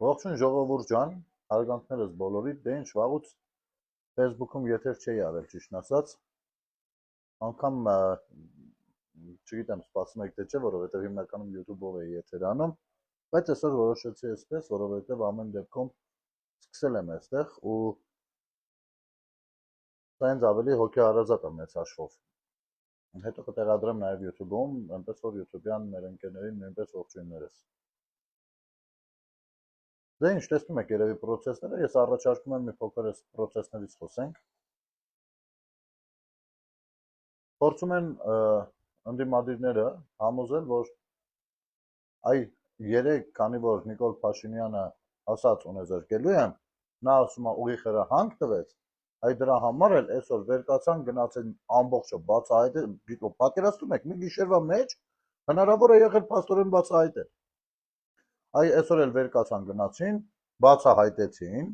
Ողջույն ժողովուրդ ջան, հարգանքներս բոլորիդ, դե ինչ վաղուց Facebook-ում եթեր չէի արել, ճիշտն ասած, անգամ չգիտեմ, սպասում եք թե չէ, որովհետև հիմնականում YouTube-ով էի եթեր անում, բայց այսօր որոշեցի այսպես, որովհետև ամեն դեպքում սկսել եմ այստեղ ու դա ինձ ավելի հոգեհարազատ է մեծ հաշվով։ Հետո կտեղադրեմ նաև YouTube-ում, այնպես որ YouTube-յան մեր ընկերներին նույնպես ողջույններս։ Դե ինչ տեսնում եք երևի պրոցեսները, ես առաջարկում եմ մի փոքր այս պրոցեսներից խոսենք։ Փորձում են ընդդիմադիրները համոզել, որ այ երեք, քանի որ Նիկոլ Փաշինյանը ասաց ունեզարկելու եմ, նա ասում է ուղիղ հրահանգ տվեց, այ դրա համար էլ այսօր վերկացան գնացին ամբողջը բացահայտել, պատկերացնում եք, մի գիշերվա մեջ հնարավոր է եղել փաստորեն բացահայտել։ Այ այսօր էլ վերկացան գնացին, բացահայտեցին,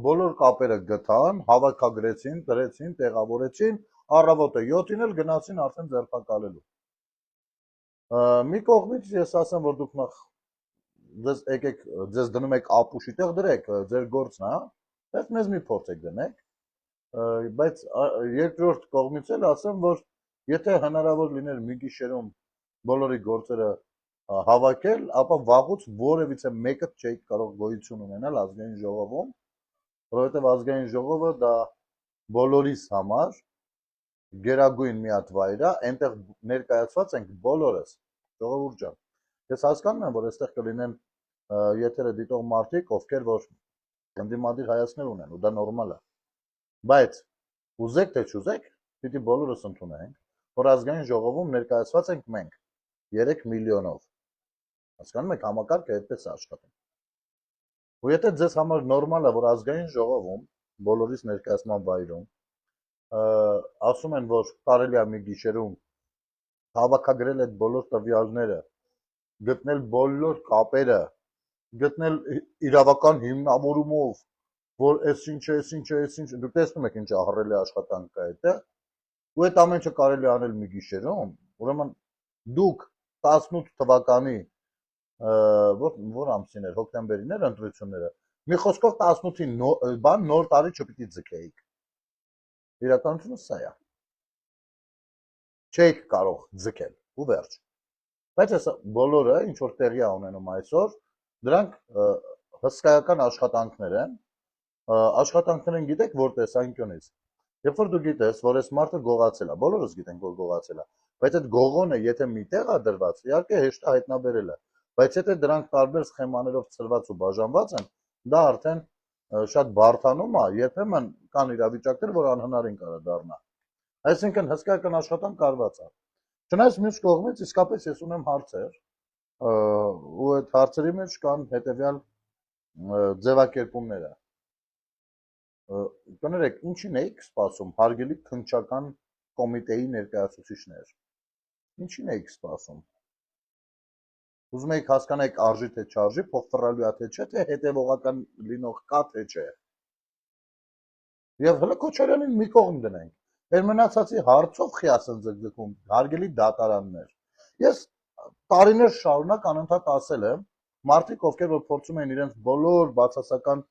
բոլոր կապերը գտան, հավաքագրեցին, դրեցին, տեղավորեցին, առավոտը 7-ին էլ գնացին արդեն ձերբակալելու։ Մի կողմից ես ասեմ, որ դուք նախ ձեզ եկեք, ձեզ դնում եք ապուշի տեղ դրեք, ձեր գործն է, բայց մեզ մի փորձեք դնեք, բայց երկրորդ կողմից էլ ասեմ, որ եթե հնարավոր լիներ մի գիշերում բոլորի գործերը հավաքել, ապա վաղուց որևիցե մեկը չէի կարող գոյություն ունենալ ազգային ժողովում, որովհետև ազգային ժողովը դա բոլորիս համար գերագույն մի հատ վայր է, այնտեղ ներկայացված ենք բոլորս, ժողովուրդ ջան։ Ես հասկանում եմ, որ այստեղ կլինեն եթերը դիտող մարդիկ, ովքեր որ ընդդիմադիր հայացքներ ունեն, ու դա նորմալ է։ Բայց ուզեք թե չուզեք, պիտի բոլորս ընդունենք, որ ազգային ժողովում ներկայացված ենք մենք 3 միլիոնով։ Հասկանում եք, համակարգը այդպես է աշխատում։ Ու եթե ձեզ համար նորմալ է, որ ազգային ժողովում, բոլորիս ներկայացման վայրում, ասում են, որ կարելի է մի գիշերում հավաքագրել այդ բոլոր տվյալները, գտնել բոլոր կապերը, գտնել իրավական հիմնավորումով, որ այս ինչը, դուք տեսնում եք ինչ ահռելի աշխատանք կա այդտեղ, ու այդ ամենը կարելի է անել մի գիշերում, ուրեմն դուք 18 թվականի որ ամսին էր, հոկտեմբերին էր ընտրությունները, մի խոսքով 18-ին նոր տարի չպիտի ձգեիք։ Իրականությունը սա է։ Չէիք կարող ձգել, ու վերջ։ Բայց այս բոլորը, ինչ որ տեղի է ունենում այսօր, դրանք հսկայական աշխատանքներ են, աշխատանքներն գիտեք որ տեսանկյունից։ Երբ որ դու գիտես, որ այս մարդը գողացել է, բոլորս գիտենք, որ գողացել է, բայց այդ գողոնը եթե միտեղ է դրված, իհարկե հեշտ է հայտնաբերելը, բայց եթե դրանք տարբեր սխեմաներով ծրված ու բաժանված են, դա արդեն շատ բարդանում է, երբեմն կան իրավիճակներ, որ անհնարին կարող դառնա։ Այսինքն հսկայական աշխատանք արված է։ Չնայած մյուս կողմից իսկապես ես ունեմ հարցեր, ու այդ հարցերի մեջ կան հետևյալ ձևակերպումները։ Կներեք, ինչին էիք սպասում, հարգելի քննչական կոմիտեի ներկայացուցիչներ։ Ինչին էիք սպասում։ Ուզում եք հասկանայիք արժի թե չարժի, փոխվռալու է թե չէ, թե հետևողական լինող կա թե չէ։ Եվ հələ Քոչարյանին մի կողմ դնենք։ Մեր մնացածի հարցով խիասն ձգձգում, հարգելի դատարաններ։ Ես տարիներ շարունակ անընդհատ ասել եմ, մարդիկ, ովքեր որ փորձում են իրենց բոլոր բացասական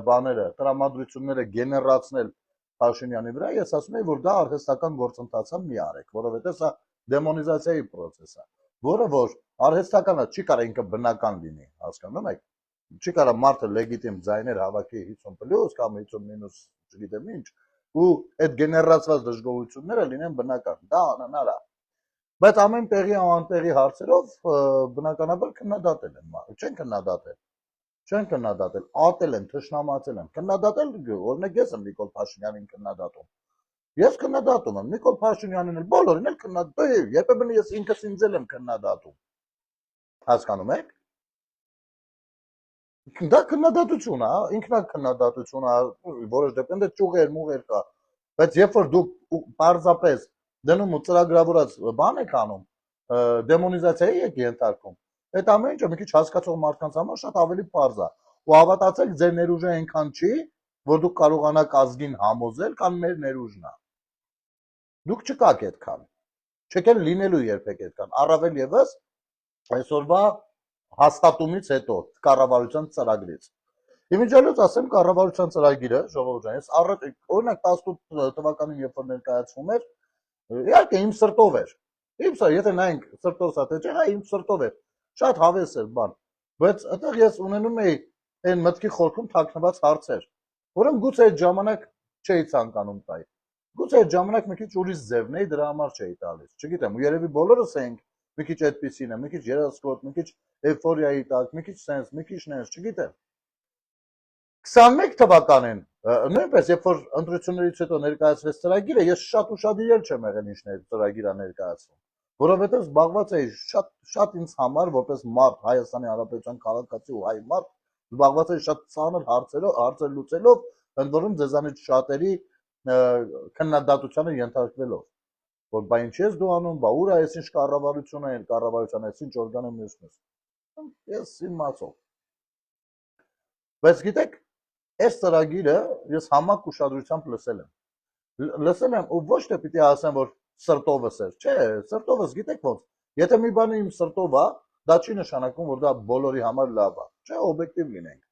բաները, տրամադրությունները գեներացնել Փաշինյանի վրա, ես ասում եմ, որ դա արհեստական գործընթաց է, մի արեք, որովհետև սա դեմոնիզացիայի process է, որը որ արհեստականը չի կարող ինքը բնական լինի, հասկանում եք։ Չի կարող մարդը լեգիտիմ ձայներ հավաքի 50+ կամ 50- չգիտեմ ինչ, ու այդ գեներացված դժգոհությունները լինեն բնական, դա անհնար է։ Բայց ամեն տեղի անտեղի հարցերով բնականաբար քննադատել են, չեն քննադատել, ատել են, թշնամացել են, քննադատել, օրինակ ես եմ Նիկոլ Փաշինյանին քննադատում։ Ես քննադատում եմ Նիկոլ Փաշինյանին էլ, բոլորին էլ քննադատում, երբեմն ես ինքս ինձ եմ քննադատում։ Հասկանում եք։ Դա քննադատություն է, ինքնակննադատություն է, որոշ դեպքերում դե ճյուղեր, մուղեր կա, բայց երբ որ դուք պարզապես դնում ու ծրագրավորած բան եք անում, դեմոնիզացիայի եք ենթարկում, այդ ամեն ինչը մի քիչ հասկացող մարդկանց համար շատ ավելի պարզ է, ու հավատացեք, ձեր ներուժը այնքան չի, որ դուք կարողանաք ազգին համոզել, կամ մեր ներուժն է։ Դուք չկաք այդքան, չեք էլ լինելու երբեք այդքան, առավել եւս այսօրվա հաստատումից հետո կառավարության ծրագրից։ Իմիջիալից ասեմ կառավարության ծրագիրը ժողովուրդ ջան, ես առաջ օրինակ 18 թվականին երբ որ ներկայացվում էր, իհարկե իմ սրտով էր։ Իմ սա, եթե նայենք սրտով սա թե չէ, հա իմ սրտով էր։ Շատ հավես էր բան, բայց այդտեղ ես ունենում էի այն մտքի խորքում թաքնված հարցեր, որոնք գուցե այդ ժամանակ չէի ցանկանում տալ։ Գուցե այդ ժամանակ մի քիչ ուրիշ ձևն էի, դրա համար չէի տալիս։ Չգիտեմ, ու երևի բոլորս ենք մի քիչ այդպեսին է, մի քիչ երասկոտ, մի քիչ էյֆորիայի տակ, մի քիչ սենս, մի քիչ նենց, չգիտեմ։ 21 թվականին նույնպես երբ որ ընտրություններից հետո ներկայացվեց ծրագիրը, ես շատ ուշադիր չեմ եղել ինչ ծրագիրը ներկայացվում, որովհետև զբաղված էի շատ ինձ համար որպես մարդ Հայաստանի Հանրապետության քաղաքացի ու հայ մարդ զբաղված էի շատ ծանր հարցեր լուծելով, ընդ որում ձեզանից շատերի քննադատությանը ենթարկվելով, որ բա ինչ ես դու անում, բա ուր է այս ինչ կառավարություն է, կառավարության այս ինչ օրգան է մյուսնես։ Ես իմացող։ Բայց գիտեք, այս ծրագիրը ես համակ ուշադրությամբ լսել եմ ու ոչ թե պիտի ասեմ, որ սրտովս էր, չէ, սրտովս գիտեք ոնց, եթե մի բանը իմ սրտով է, դա չի նշանակում, որ դա բոլորի համար լավ է, չէ, օբյեկտիվ լինենք։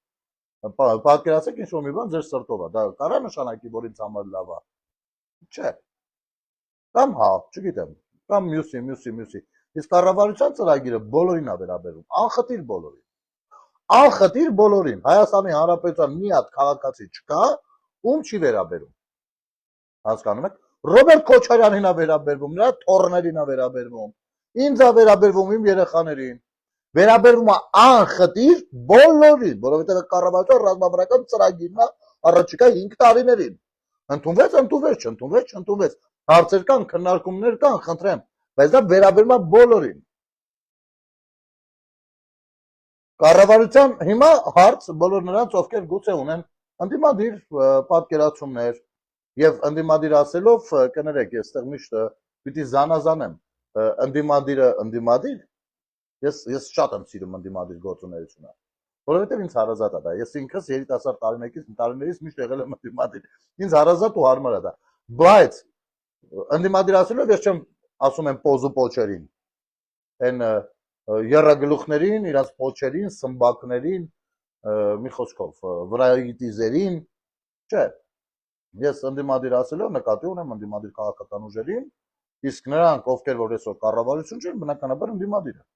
Պատկերացեք ինչ-որ մի բան ձեր սրտով է, դա կարա նշանակի, որ ինձ համար լավ է, չէ, կամ հա, չգիտեմ, կամ մյուսի, իսկ կառավարության ծրագիրը բոլորին է վերաբերում, անխտիր բոլորին, Հայաստանի Հանրապետության մի հատ քաղաքացի չկա, ում չի վերաբերում, հասկանում եք, Ռոբերտ Քոչարյանին է վերաբերվում, նրա թոռներին է վերաբերվում, ինձ է վերաբերվում, իմ երեխաներին, վերաբերվում է անխտիր բոլորին, որովհետև կառավարության ռազմավարական ծրագիրն է առաջիկա 5 տարիներին, ընդունվեց, հարցեր կան, քննարկումներ կան, խնդրեմ, բայց դա վերաբերում է բոլորին։ Կառավարության հիմա հարց բոլոր նրանց, ովքեր գուցե ունեն ընդդիմադիր պատկերացումներ եւ ընդդիմադիր ասելով կներեք, ես այդտեղ միշտ պիտի զանազանեմ ընդդիմադիր, ես շատ եմ սիրում ընդդիմադիր գործունեությունը, որովհետեւ ինձ հարազատ է դա, ես ինքս երիտասարդ տարիներից միշտ եղել եմ ընդդիմադիր, ինձ հարազատ ու հարմար է դա, բայց ընդդիմադիր ասելով ես չեմ ասում եմ պոզու պոչերին, այն երրագլուխներին, իրաց փոչերին, սմբակներին, մի խոսքով, վրայի տիզերին, չէ, ես ընդդիմադիր ասելով նկատի ունեմ ընդդիմադիր քաղաքական ուժերին, իսկ նրանք, ովքեր որ այսօր կառավարություն չեն, բնականաբար ընդդիմադիր են։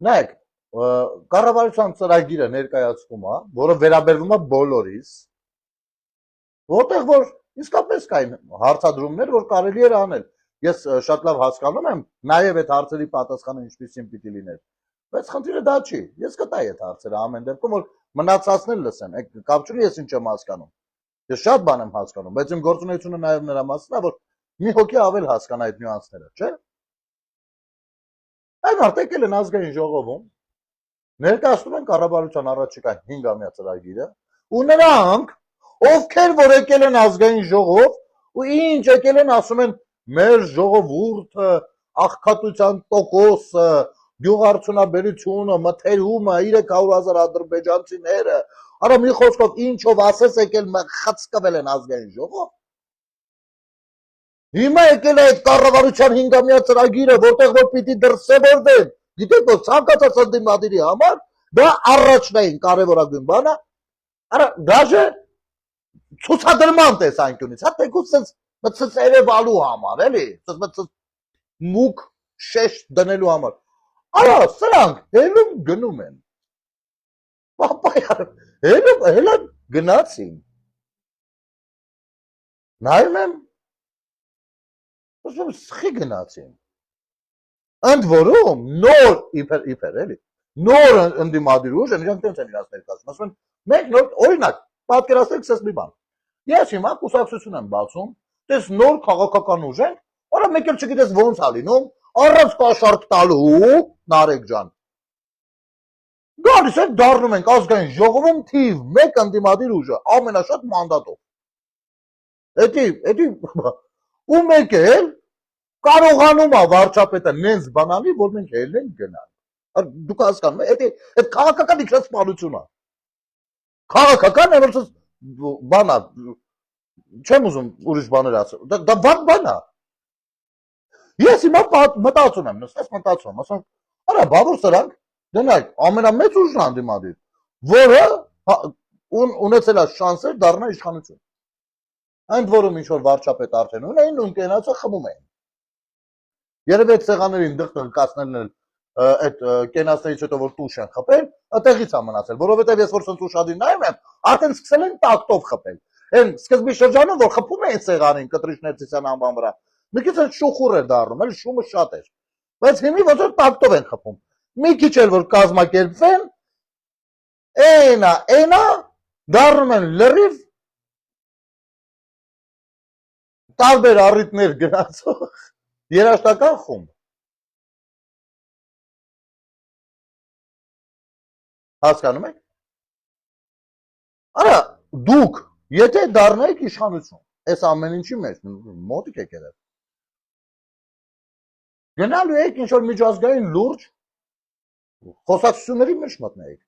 Նայեք, կառավարության ծրագիրը ներկայացվում է, որը վերաբերվում է բոլորիս, որտեղ որ իսկապես կային հարցադրումներ, որ կարելի էր անել։ Ես շատ լավ հասկանում եմ, նաև այդ հարցերի պատասխանը ինչպիսին պիտի լիներ, բայց խնդիրը դա չի, ես կտայի այդ հարցերը ամեն դեպքում, որ մնացածն էլ լսեն, կապ չունի ես ինչ եմ հասկանում, ես շատ բան եմ հասկանում, բայց իմ գործունեությունը նաև նրա մասն է, որ մի հոգի ավել հասկանա այդ նյուանսները, չէ՞։ Այն արդեն եկել են ազգային ժողովում, ներկայացնում են կառավարության առաջիկա 5-ամյա ծրագիրը, ու նրանք, ովքեր որ եկել են ազգային ժողով, ու ինչ եկել են ասում են մեր ժողովուրդը, աղքատության տոկոսը, գյուղարդյունաբերությունը, մթերումը, 300,000 ադրբեջանցիները, արա մի խոսքով ինչով ասես եկել խցկվել են ազգային ժողով։ Հիմա եկել է այդ կառավարության 5-ամյա ծրագիրը, որտեղ որ պիտի դրսևորվեն, գիտեք որ ցանկացած ընդդիմադիրի համար դա առաջնային կարևորագույն բանը, արա դաժե ցուցադրման տեսանկյունից, հա թեկուզ sense երևալու համար, էլի, sense մուկ շեշտ դնելու համար։ Արա սրանք հելում գնում են։ Պապայա, հելա գնացին։ Նայում եմ Ոսում սխի գնացին։ Ընդ որում նոր իբր էլի նոր ընդդիմադիր ուժ են իրանք տենց են իրաց ներկայացնում ասում են մենք նոր օրինակ պատկերացրեք սես մի բան ես հիմա կուսակցություն եմ բացում տես նոր քաղաքական ուժ են արա մեկ էլ չգիտես ոնց ա լինում առանց կաշառք տալու Նարեկ ջան գալիս է դառնում ենք ազգային ժողովում թիվ 1 ընդդիմադիր ուժը ամենաշատ մանդատով էդի ու մեկ էլ կարողանում է վարչապետը նենց բանալի, որ մենք ելնենք գնալ։ Դուք հասկանում եք, այդ քաղաքական ինքնասպանություն է։ Քաղաքական է, որպես բան է, չեմ ուզում ուրիշ բաներ ասել։ Դա բան է։ Ես հիմա մտածում եմ, նստած մտածում եմ, ասում, Արա բաբուր սրանք դնայք ամենամեծ ուժն անդիմադիր, որը ունեցել է շանսեր դառնա իշխանություն։ Այնդ որում ինչ որ վարչապետ արդեն ունեին ու կենացը խմում էին։ Երևի այդ սեղաններին դղտղ կացնելն էլ այդ կենացներից հետո որ տուշ են խփել, այդտեղից է մնացել, որովհետև ես որ սենց ուշադիր նայում եմ, արդեն սկսել են տակտով խփել։ Այն սկզբի շրջանում որ խփում էին սեղանին Կտրիշ Ներսիսյան անվան վրա, մի քիչ այդ շուխուր էր դառնում, էլ շումը շատ էր։ Բայց հիմի ոնց որ տակտով են խփում։ Մի քիչ էլ որ կազմակերպվեն, այնա դառնում են լրիվ տարբեր առիթներ գնացող երաժշտական խումբ։ Հասկանում եք։ Արա դուք եթե դառնայիք իշխանություն, այս ամեն ինչի մեջ մոտիկ եք եղել։ Գնալու եք ինչ որ միջազգային լուրջ խոսակցությունների մեջ մտնեիք։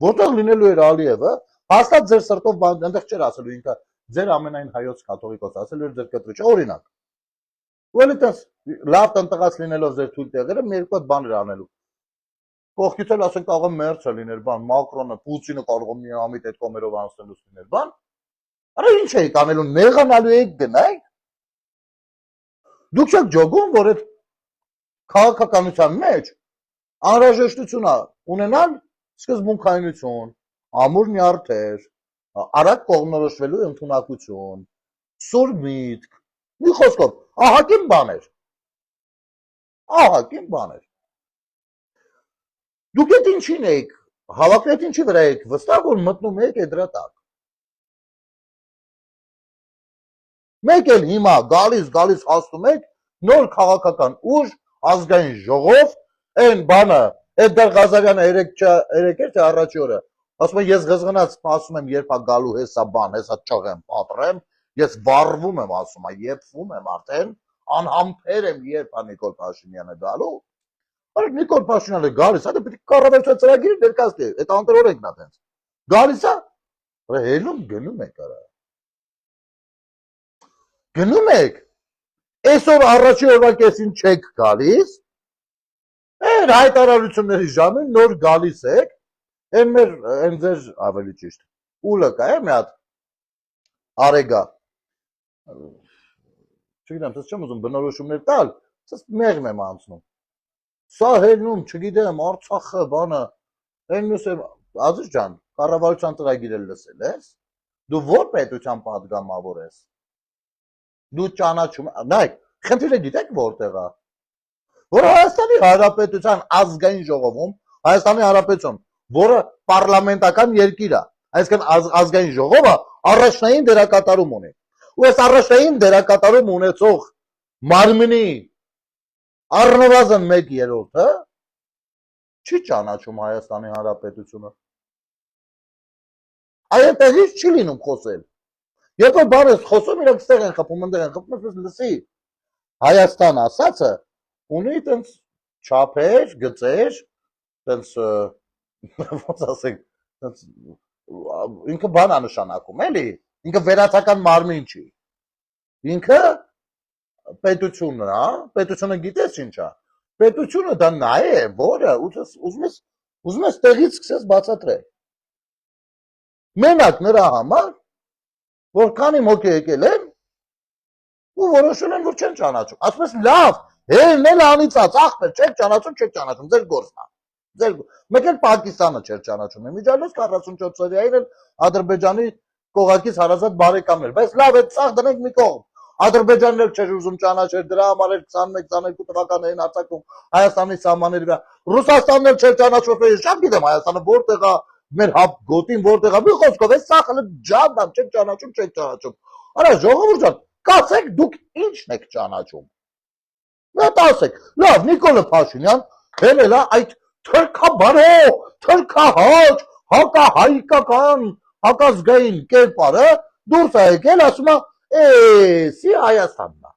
Որտեղ լինելու էր Ալիևը, հաստատ ձեր սրտով այնտեղ չէր ասելու ինքը ձեր ամենայն հայոց կաթողիկոս, ասելու էր ձեր կտրիչը, օրինակ։ Ու էլի տես լավ տնտղաց լինելով ձեր թույլ տեղերը մի երկու հատ բաներ անելու։ Կողքից էլ ասենք կարող է Մերցը լիներ, բան, Մակրոնը, Պուտինը կարող է միամիտ այդ կոմերով անցնելուց լիներ, բան։ Արա ինչ եք անելու, նեղանալու եք գնայք։ Դուք չեք ջոգում, որ այդ քաղաքականության մեջ անհրաժեշտություն է ունենալ սկզբունքայնություն, ամուր նյարդեր, արագ կողմնորոշվելու ընդունակություն, սուր միտք, մի խոսքով, ահագին բաներ։ Ահագին բաներ։ Դուք այդ ինչին եք, հավաքվեք ինչի վրա եք, վստահ որ մտնում եք այդ դրա տակ։ Մեկ էլ հիմա գալիս հասնում եք նոր քաղաքական ուժ, ազգային ժողով, այն բանը, այդ դեռ Ղազարյանը երեկ էր թե առաջի օրը, ասում եմ ես ղզղնած ասում եմ երբ է գալու հեսա բան, հեսա ճղեմ, պատրեմ, ես վառվում եմ ասում եմ, եփվում եմ արդեն, անհամբեր եմ երբ է Նիկոլ Փաշինյանը գալու։ Բայց Նիկոլ Փաշինյանը գալիս է, դա պետք է կառավարության ծրագիրը ներկայացնի, այդ անտրորենքն է տենց։ Գալիս է, հելում գնում եք արա։ Գնում եք, այսօր առաջի օրվա կեսին չեք գալիս, այդ հայտարարությունների ժամին նոր գալիս եք, այն ձեր ավելի ճիշտ, ուլը կա է մի հատ արեգա, չգիտեմ, սս չեմ ուզում բնորոշումներ տալ, սս մեղմ եմ անցնում, սա հելնում, չգիտեմ, Արցախը, բանը, այն մյուս եմ, Ազիզ ջան, կառավարության ծրագիրը լսել ես, դու որ պետության պատգամավոր ես, դու ճանաչում, նայք, խնդիրը գիտեք որտեղ է, որ Հայաստանի Հանրապետության ազգային ժողովում, Հայաստանի Հանրապետություն, որը պարլամենտական երկիր է, այսինքն ազգային ժողովը առաջնային դերակատարում ունի, ու այս առաջնային դերակատարում ունեցող մարմնի առնվազն 1/3-ը չի ճանաչում Հայաստանի Հանրապետությունը։ Այդտեղից չի լինում խոսել։ Երբ որ բան ես խոսում, իրանք ստեղ են խփում, ընդեղ են խփում, ասես լսի։ Հայաստան ասածը ունի տենց չափեր, գծեր, տենց ոնց ասենք, տենց ինքը բան է նշանակում, էլի։ Ինքը վերացական մարմին չի։ Ինքը պետությունն է, պետությունը գիտես ինչ է։ Պետությունը դա նա է, որը ուզում ես տեղից սկսես բացատրել։ Մենակ նրա համար, որ քանի մոկե եկել են ու որոշել են, որ չեն ճանաչում։ Ասում ես լավ, հերն էլ անիծած, ախպեր, չեք ճանաչում, ձեր գործն է։ Մեկ էլ Պակիստանը չէր ճանաչում։ Իմիջիայլոց 44 ծրային էլ Ադրբեջանի կողակից հարազատ բարեկամներ, բայց լավ է ցախ դնենք մի կողմ։ Ադրբեջանն էլ չէր ուզում ճանաչել, դրա համար էլ 21-22 թվականներին արձակում Հայաստանի սահմանների վրա։ Ռուսաստանն էլ չէր ճանաչում, ես շատ գիտեմ Հայաստանը որտեղ է, մեր հապ գոտին որտեղ է։ Մի խոսքով է սա խլը ջանդամ, չեք ճանաչում։ Արա ժողովուրդ ջան, կասեք դուք ինչն եք ճանաչում։ Նա ասեք, լավ, Նիկոլ Փաշինյան հելել է այդ թրքաբարո, թրքահաճ, հակահայկական, հակազգային կերպարը դուրս է եկել, ասում է էսի Հայաստանն է։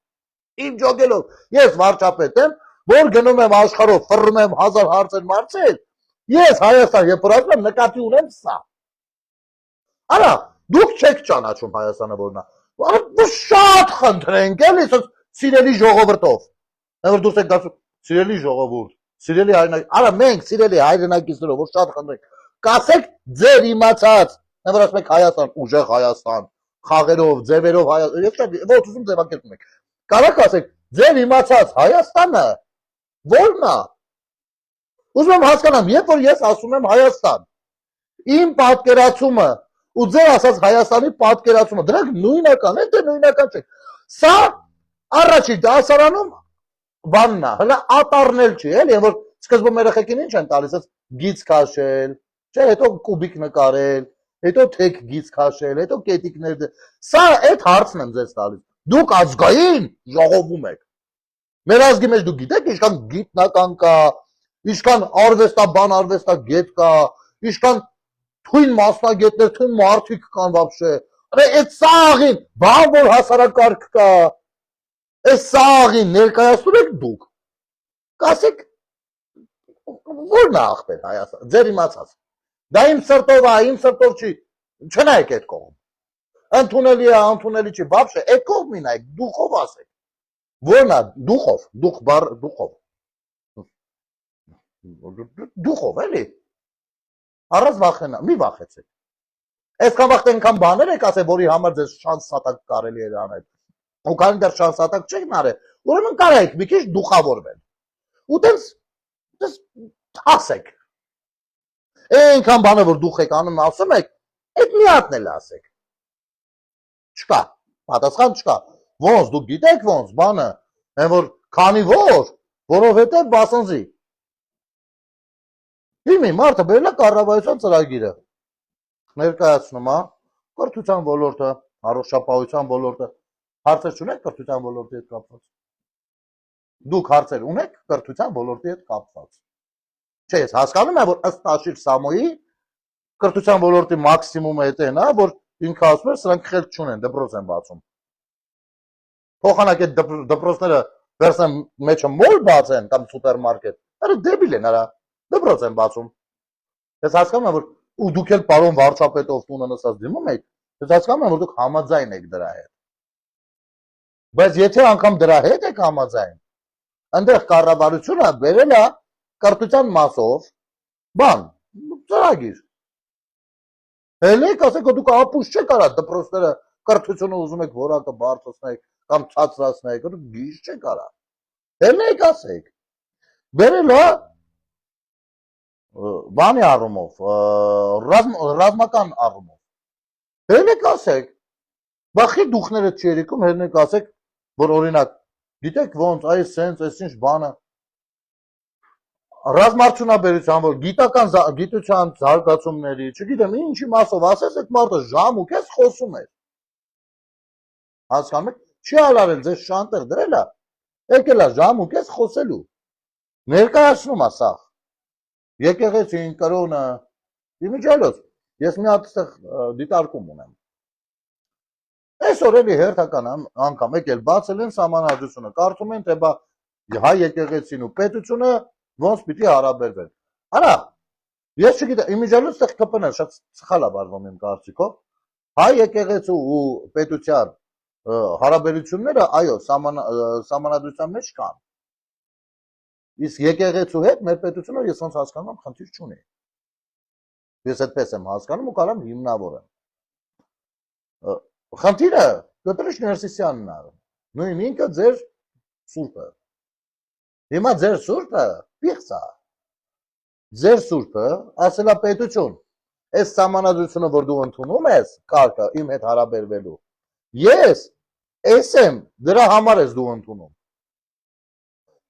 Իմ ջոգելով, ես վարչապետ եմ, որ գնում եմ աշխարհով, ֆռում եմ 1000 հարցեր մարցել, ես Հայաստան երբ որ ասում եմ նկատի ունեմ սա։ Արա, դուք չեք ճանաչում Հայաստանը որն է։ Դու շատ խնդրենք, էլի, սիրելի ժողովրդով։ Որ դուք եք ասում, սիրելի ժողովուրդ, Սիրելի հայրենակիցներ, արա մենք սիրելի հայրենակիցներով որ շատ խնդրենք, կասեք ձեր իմացած, նվեր ասում եք Հայաստան, ուժեղ Հայաստան, խաղերով, ձևերով Հայաստան, ես ոչ ուզում ձևակերպում եք։ Կարա կասեք ձեր իմացած Հայաստանը ո՞րն է։ Ուզում եմ հասկանամ, երբ որ ես ասում եմ Հայաստան, իմ պատկերացումը ու ձեր ասած Հայաստանի պատկերացումը, դրանք նույնական են, թե նույնական չէ։ Սա առաջի դասարանում բանն է, հələ ատարնել չի, էլի, որ սկզբում երեխեքին ինչ են տալիս, գիծ քաշել, չէ, հետո կուբիկ նկարել, հետո թեք գիծ քաշել, հետո կետիկներ։ Սա այդ հարցն եմ ձեզ տալիս։ Դուք ազգային ժողովում եք։ Մեր ազգի մեջ դուք գիտեք ինչքան գիտնական կա, ինչքան արվեստաբան, արվեստագետ կա, ինչքան թույն մասնագետներ, թույն մարդիկ կան вообще։ Այդ սաղին բան որ հասարակարգ կա, այս սաղին ներկայացնում եք դուք։ Կասեք ո՞րն է ախպեր Հայաստան, ձեր իմացած։ Դա իմ սրտով է, իմ սրտով չի, չնայեք այդ կողմ։ Ընդունելի է, ընդունելի չի, вообще այդ կողմին նայեք, դուխով ասեք։ Ո՞րն է դուխով, դուխ բառ դուխով։ Դուխով էլի։ Առանց վախենա, մի վախեցեք։ Այսքան վաղ այնքան բաներ եք ասել, որի համար ձեզ շանս սատակ կարելի է անել։ Ու քանի դեռ շանս սատակ չեք արել, ուրեմն կարայք մի քիչ դուխավորվել։ Ու դες ասեք։ Այնքան բանը որ դուխ եք անում, ասում եք, այդ մի հատն էլ ասեք։ Չկա, պատասխան չկա։ Ոնց դուք գիտեք ոնց բանը, այն որ քանի որովհետև բասնզի։ Իմի մարդը բերել է կառավարության ծրագիրը։ Ներկայացնում է կրթության ոլորտը, առողջապահության ոլորտը։ Հարցեր չունեք կրթության ոլորտի հետ կապված։ Դուք հարցեր ունեք կրթության ոլորտի հետ կապված։ Չէ, ես հասկանում եմ, որ ըստ Աշիր Սամոյի կրթության ոլորտի մաքսիմումը էն է, որ ինքը ասում է, սրանք խելք չունեն, դպրոց են բացում։ Փոխանակ այդ դպրոցները վերցնեն մեջը մոլ բացեն կամ սուպերմարկետ։ Արա դեբիլ են, արա դպրոց են բացում։ Ես հասկանում եմ, որ ու դուք էլ պարոն վարչապետով տունը նստած դիմում եք, ես հասկանում եմ, որ դուք համաձայն եք դրա հետ։ Բայց եթե անգամ դրա հետ եք համաձայն, այնտեղ կառավարությունը բերել է կրթության մասով բան, ծրագիր։ Հելեք ասեք, դուք ապուշ չեք արա դպրոցները կրթությունը ուզում եք որակը բարձրացնեք կամ ցածրացնեք, դուք գիժ չեք արա։ Հելեք ասեք։ Բերել է բանի առումով, ռազմական առումով։ Հելեք ասեք, բախի դուխները չերիկում, հելեք ասեք, որ օրինակ, գիտեք ոնց, այս սենց, այս ինչ բանը, ռազմարդյունաբերության, որ գիտության զարգացումների, չգիտեմ, ինչի մասով ասես, այդ մարդը ժամ ու կես խոսում էր։ Հասկանում եք, չի ալարել, ձեզ շանտեր դրել է, եկել է ժամ ու կես խոսելու, ներկայացնում է սաղ։ Եկեղեցին, կրոնը, իմիջայլոց, ես մի հատ դիտարկում ունեմ։ Այսօր էլի հերթական անգամ եկել բացել են սահմանադրությունը, կարծում են, թե բա հայ եկեղեցին ու պետությունը ոնց պիտի հարաբերվեն։ Արա, ես չգիտեմ, իմիջայլոց տեղ կպնել, շատ սխալ է վարվում իմ կարծիքով, հայ եկեղեցու ու պետության հարաբերությունները, այո, սահմանադրության մեջ կան։ Իսկ եկեղեցու հետ մեր պետությունը ես ոնց հասկանում եմ խնդիր չունի։ Ես այդպես եմ հասկանում ու կարամ հիմնավորեմ։ Խնդիրը Կտրիշ Ներսիսյանն է։ Նույն ինքը ձեր սուրբը։ Հիմա ձեր սուրբը պիղծ է։ Ձեր սուրբը ասել է պետություն։ Այս սահմանադրությունը որ դու ընդունում ես, կարգը իմ հետ հարաբերվելու։ Ես ես եմ դրա համար ես դու ընդունում։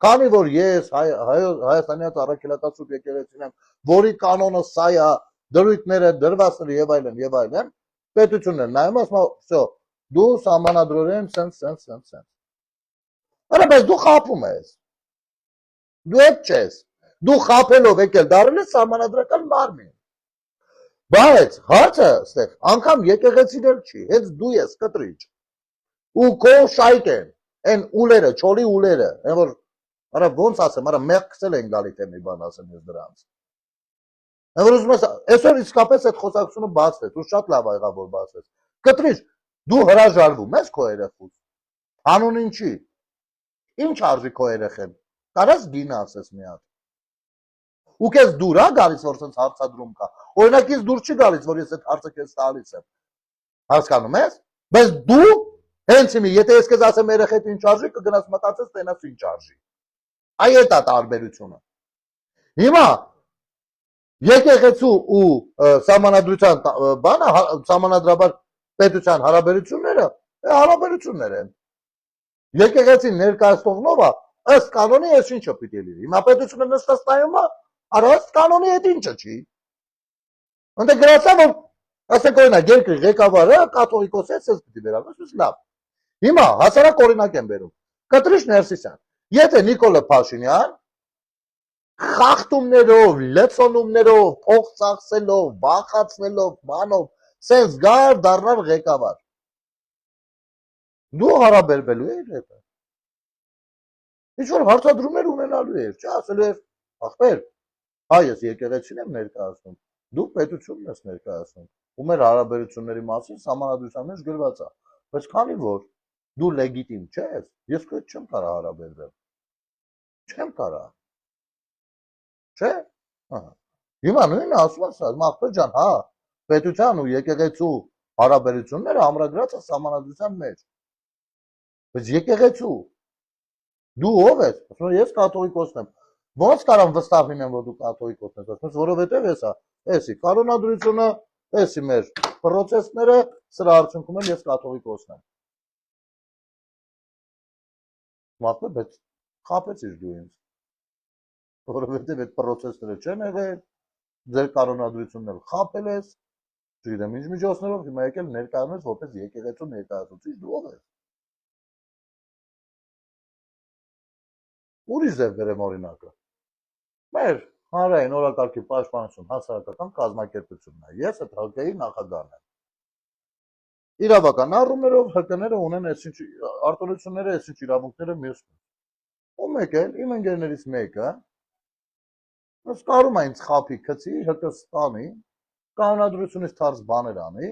Քանի որ ես Հայաստանի առաքելական եկեղեցին եմ, որի կանոնը սա է, դրույթները դրվածները եւ այլն, պետությունն է նայում ասում, «Всё, դու սահմանադրորեն սենց»։ Արա բայց դու խափում ես։ Դու այդ չես։ Դու խափելով եկել դառել ես սահմանադրական մարմին։ Բայց հարցը ստեղ անգամ եկեղեցին էլ չի, հենց դու ես կտրիչ։ Ու քո շայքեն, այն ուլերը, չոլի ուլերը, այն որ Արա ոնց ասեմ, արա մեղքսել են գալի թե մի բան ասեմ ես դրանց։ Այն որ ուզում ես, այսօր իսկապես այդ խոսակցությունը բացվեց, ու շատ լավ եղավ որ բացվեց։ Կտրիչ, դու հրաժարվում ես քո երեխուց։ Հանուն ինչի։ Ինչ արժի քո երեխեն։ Կարաս գինը ասես մի հատ։ ու քեզ դուր է գալիս որ sense հարցադրում կա օրինակ ինձ դուր չի գալիս որ ես այդ հարցը քեզ տալիս եմ հասկանում ես բայց դու հենց իմի եթե ես քեզ ասեմ երեխեդ ինչ արժի կգնաս մտածես տենաս ինչ արժի այ այդ է տարբերությունը հիմա եկեղեցու ու սահմանադրության բանը սահմանադրաբար պետության հարաբերությունները հարաբերություններ են եկեղեցին ներկայացնողնովը ըստ կանոնի այս ինչը պիտի լինի հիմա պետությունը նստած նայում է արա ըստ կանոնի այդ ինչը չի ընդ գրածա որ ասենք օրինակ երկրի ղեկավարը կաթողիկոս է ցես պիտի վերաբերես լավ հիմա հասարակ օրինակ եմ բերում Կտրիշ Ներսիսյան եթե Նիկոլը Փաշինյան խախտումներով, լեցոնումներով, փող ծախսելով, բախացնելով, բանով, sense գար դառնալ ղեկավար։ Դու հարաբերվելու ես հետը։ Ինչ որ հարցադրումներ ունենալու ես, չէ՞, ասելու ես, ախպեր, հա ես եկեղեցին եմ ներկայացնում, դու պետությունն ես ներկայացնում։ Ու մեր հարաբերությունների մասին սահմանադրության մեջ գրված է։ Բայց քանի որ դու լեգիտիմ չես, ես քո հետ չեմ կարող հարաբերվել։ Չեմ կարող։ Չէ՞։ Հիմա նույնը ասում ես, ախպեր ջան, հա, պետության ու եկեղեցու հարաբերությունները ամրագրած է սահմանադրության մեջ։ Բայց եկեղեցու դու ով ես? Ասում եմ ես կաթողիկոսն եմ։ Ոնց կարամ վստահ լինեմ, որ դու կաթողիկոսն ես, ասում ես, որովհետև էսի կանոնադրությունը, էսի մեր պրոցեսները, սրա արդյունքում եմ ես կաթողիկոսն եմ։ Մատը, բայց խաբեցիր դու ինձ։ Որովհետև այդ պրոցեսները չեն եղել, ձեր կանոնադրությունն էլ խաբել ես, չգիտեմ ինչ միջոցներով, հիմա եկել ներկայանում ես որպես եկեղեցու ներկայացուցիչ, դու ով ես։ Ուրիշ ձև բերեմ օրինակը։ Մեր հանրային օրակարգի պաշտպանություն հասարակական կազմակերպությունն է։ Ես այդ ՀԿ-ի նախագահն եմ։ Իրավական առումներով ՀԿ-ները ունեն այսինչ արտոնությունները, այսինչ իրավունքները մյուսն։ Ու մեկ էլ իմ ընկերներից մեկը Ըստ կարում է ինձ խափի քցի, հկստանի, կանոնադրությունից թարս բաներ անի,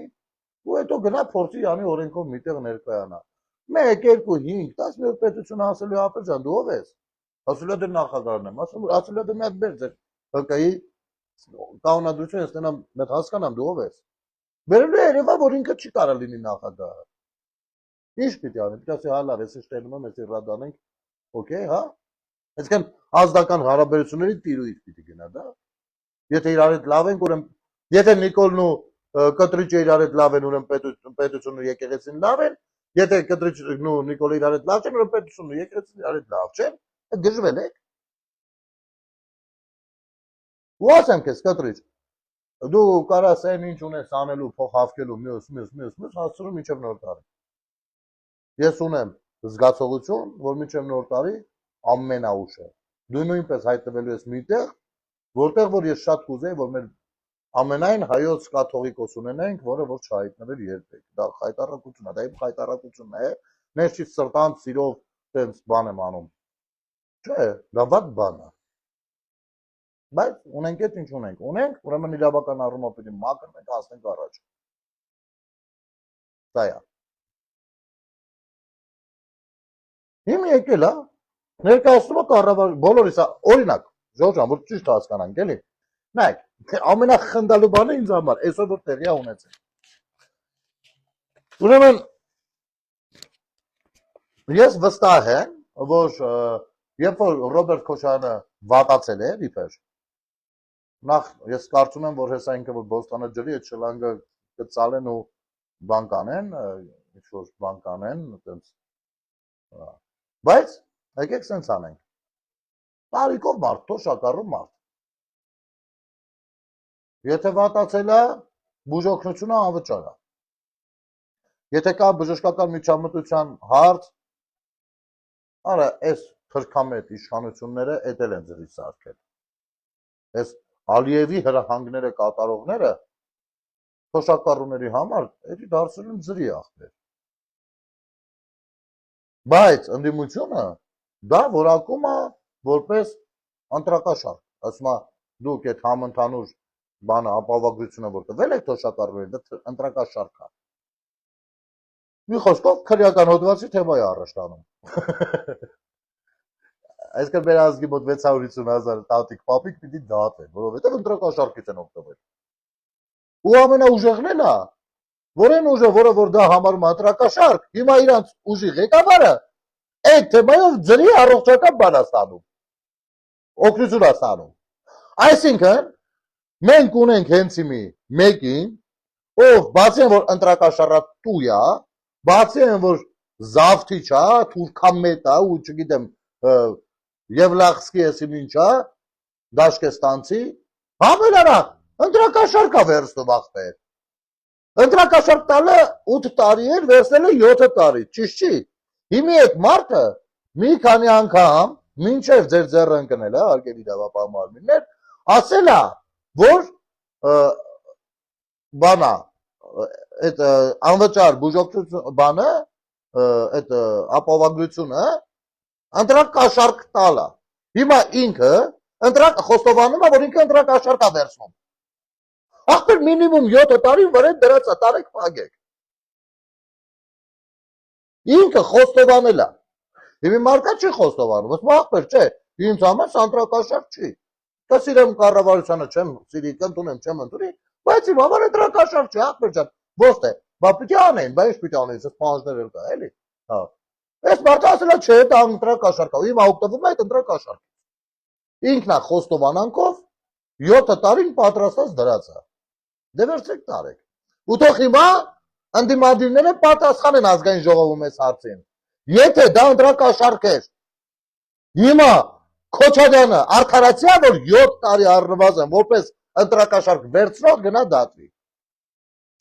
ու հետո գնա փորձի անի օրենքով միտեղ ներկայանա։ 1, 2, 5, 10 միլիոն պետությունը ասելու է ապեր ջան, դու ով ես։ Ասելու է դե նախագահն եմ, ասելու է դե մի հատ բեր ձեր ՀԿ-ի կանոնադրությունը ստենամ, մեծ հասկանամ դու ով ես։ Բերելու է երևա, որ ինքը չի կարող լինի նախագահը։ Ինչ պիտի անի, պիտի ասի հա լավ, ես շտերնում եմ, ես իրադանենք, օքեյ, հա։ Այսինքն ազգական հարաբերությունների տիրույթ պիտի գնա, դա։ Եթե իրար հետ լավ են, ուրեմն եթե Նիկոլն ու Կտրիչը իրար հետ լավ են, ուրեմն պետությունն ու եկեղեցին լավ են, եթե Կտրիչն ու Նիկոլը իրար հետ լավ չեն, ուրեմն պետությունն ու եկեղեցին իրար հետ լավ չեն, գժվել եք։ Ու ասեմ քեզ Կտրիչ, դու կարաս այն ինչ ունես անելու, փող հավքելու, մյուս, հասցնում մինչև նոր տարի։ Ես ունեմ զգացողություն, որ մինչև նոր տարի ամենաուշը։ Դու նույնպես հայտնվելու ես միտեղ, որտեղ որ ես շատ կուզեի, որ մեր ամենայն հայոց կաթողիկոս ունենենք, որը որ չհայտնվեր երբեք։ Դա խայտարակություն է, դա իմ խայտարակությունն է, ներքից սրտանց սիրով տենց բան եմ անում։ Չէ, դա վատ բան է։ Բայց ունենք այդ ինչ ունենք։ Ունենք, ուրեմն իրավական առումով պիտի մաքրենք, հասնենք առաջ։ Դա է։ Հիմա եկել է ներկայացնում է կառավար բոլորիս օրինակ Ժորժան որ ճիշտ հասկանանք էլի նայեք ամենախնդալու բանը ինձ համար այսօր որ տեղի է ունեցել ուրեմն ես վստահ եմ որ երբ որ Ռոբերտ Քոչարյանը վատացել է իբր նախ ես կարծում եմ որ հեսա ինքը որ Բոստանը ջրի այդ շլանգը կծալեն ու բան կանեն ինչ որ բան կանեն այտենց բայց եկեք սենց անենք տարիքով մարդ, թոշակառու մարդ եթե վատացել է բուժօգնությունը անվճար է եթե կա բժշկական միջամտության հարց արա այս թրքամետ իշխանությունները էտել են ձրի սարքել այս Ալիևի հրահանգները կատարողները թոշակառուների համար էդի դարձել են ձրի աղբեր բայց ընդդիմությունը դա որակում է որպես ընտրակաշարք, ասում է դուք այդ համընդհանուր բանը ապահովագրությունը որ տվել եք թոշակառուներին, դա ընտրակաշարք է։ Մի խոսքով քրեական հոդվածի թեմա է առաջ տանում։ Այսինքն մեր ազգի մոտ 650,000 տատիկ պապիկ պիտի դատեն, որովհետև ընտրակաշառքից են օգտվել։ Ու ամենաուժեղն էլ է, որ այն ուժը, որ դա համարում է ընտրակաշառք, հիմա իրանց ուժի ղեկավարը այդ թեմայով ձրի առողջական բան է ստանում, օգնություն է ստանում։ Այսինքն մենք ունենք հենց իմի մեկին, ով բացի այն որ ընտրակաշառատու է, բացի այն որ զավթիչ է, թուրքամետ է ու չգիտեմ Եվլախսկի էսի ինչա, Դաշկեստանցի, համելարա ընտրակաշառք է վերցնում ախպեր։ Ընտրակաշառք տալը 8 տարի էր, վերցնել է 7 տարի, ճիշտ չի։ Հիմի այդ մարդը մի քանի անգամ, մինչև ձեր ձեռը ընկնել է, հարգելի դավապահ մարմիններ, ասել է, որ բանա, այդ անվճար բուժօգնություն բանը, այդ ապահովագրությունը ընտրակաշառք տալը։ Հիմա ինքը խոստովանում է, որ ինքը ընտրակաշառք է վերցնում։ Ախպեր մինիմում 7 տարի վրա դրած է, տարեք փակեք։ Ինքը խոստովանել է։ Հիմա մարդը չի խոստովանում, ասում ախպեր չէ, ինձ համար ընտրակաշառք չի։ Կսիրեմ կառավարությանը չեմ սիրի, կընդունեմ, չեմ ընդունի, բայց իմ համար ընտրակաշառք չի, ախպեր ջան, ո՞ց է։ Բա պիտի անեն, բա ինչ պիտի անեն, այս պահանջներ կա, էլի։ Հա։ Այս մարդը ասել է, չէ, դա ընտրակաշառք է, հիմա օգտվում է այդ ընտրակաշառքից։ Ինքն է խոստովանանքով 7 տարին պատրաստած դրած է։ Դե վերցեք տարեք։ Ու թող հիմա ընդդիմադիրները պատասխանեն ազգային ժողովում այս հարցին։ Եթե դա ընտրակաշառք էր, հիմա Քոչարյանը արդարացիա, որ 7 տարի առնվազն որպես ընտրակաշառք վերցնող գնա դատվի։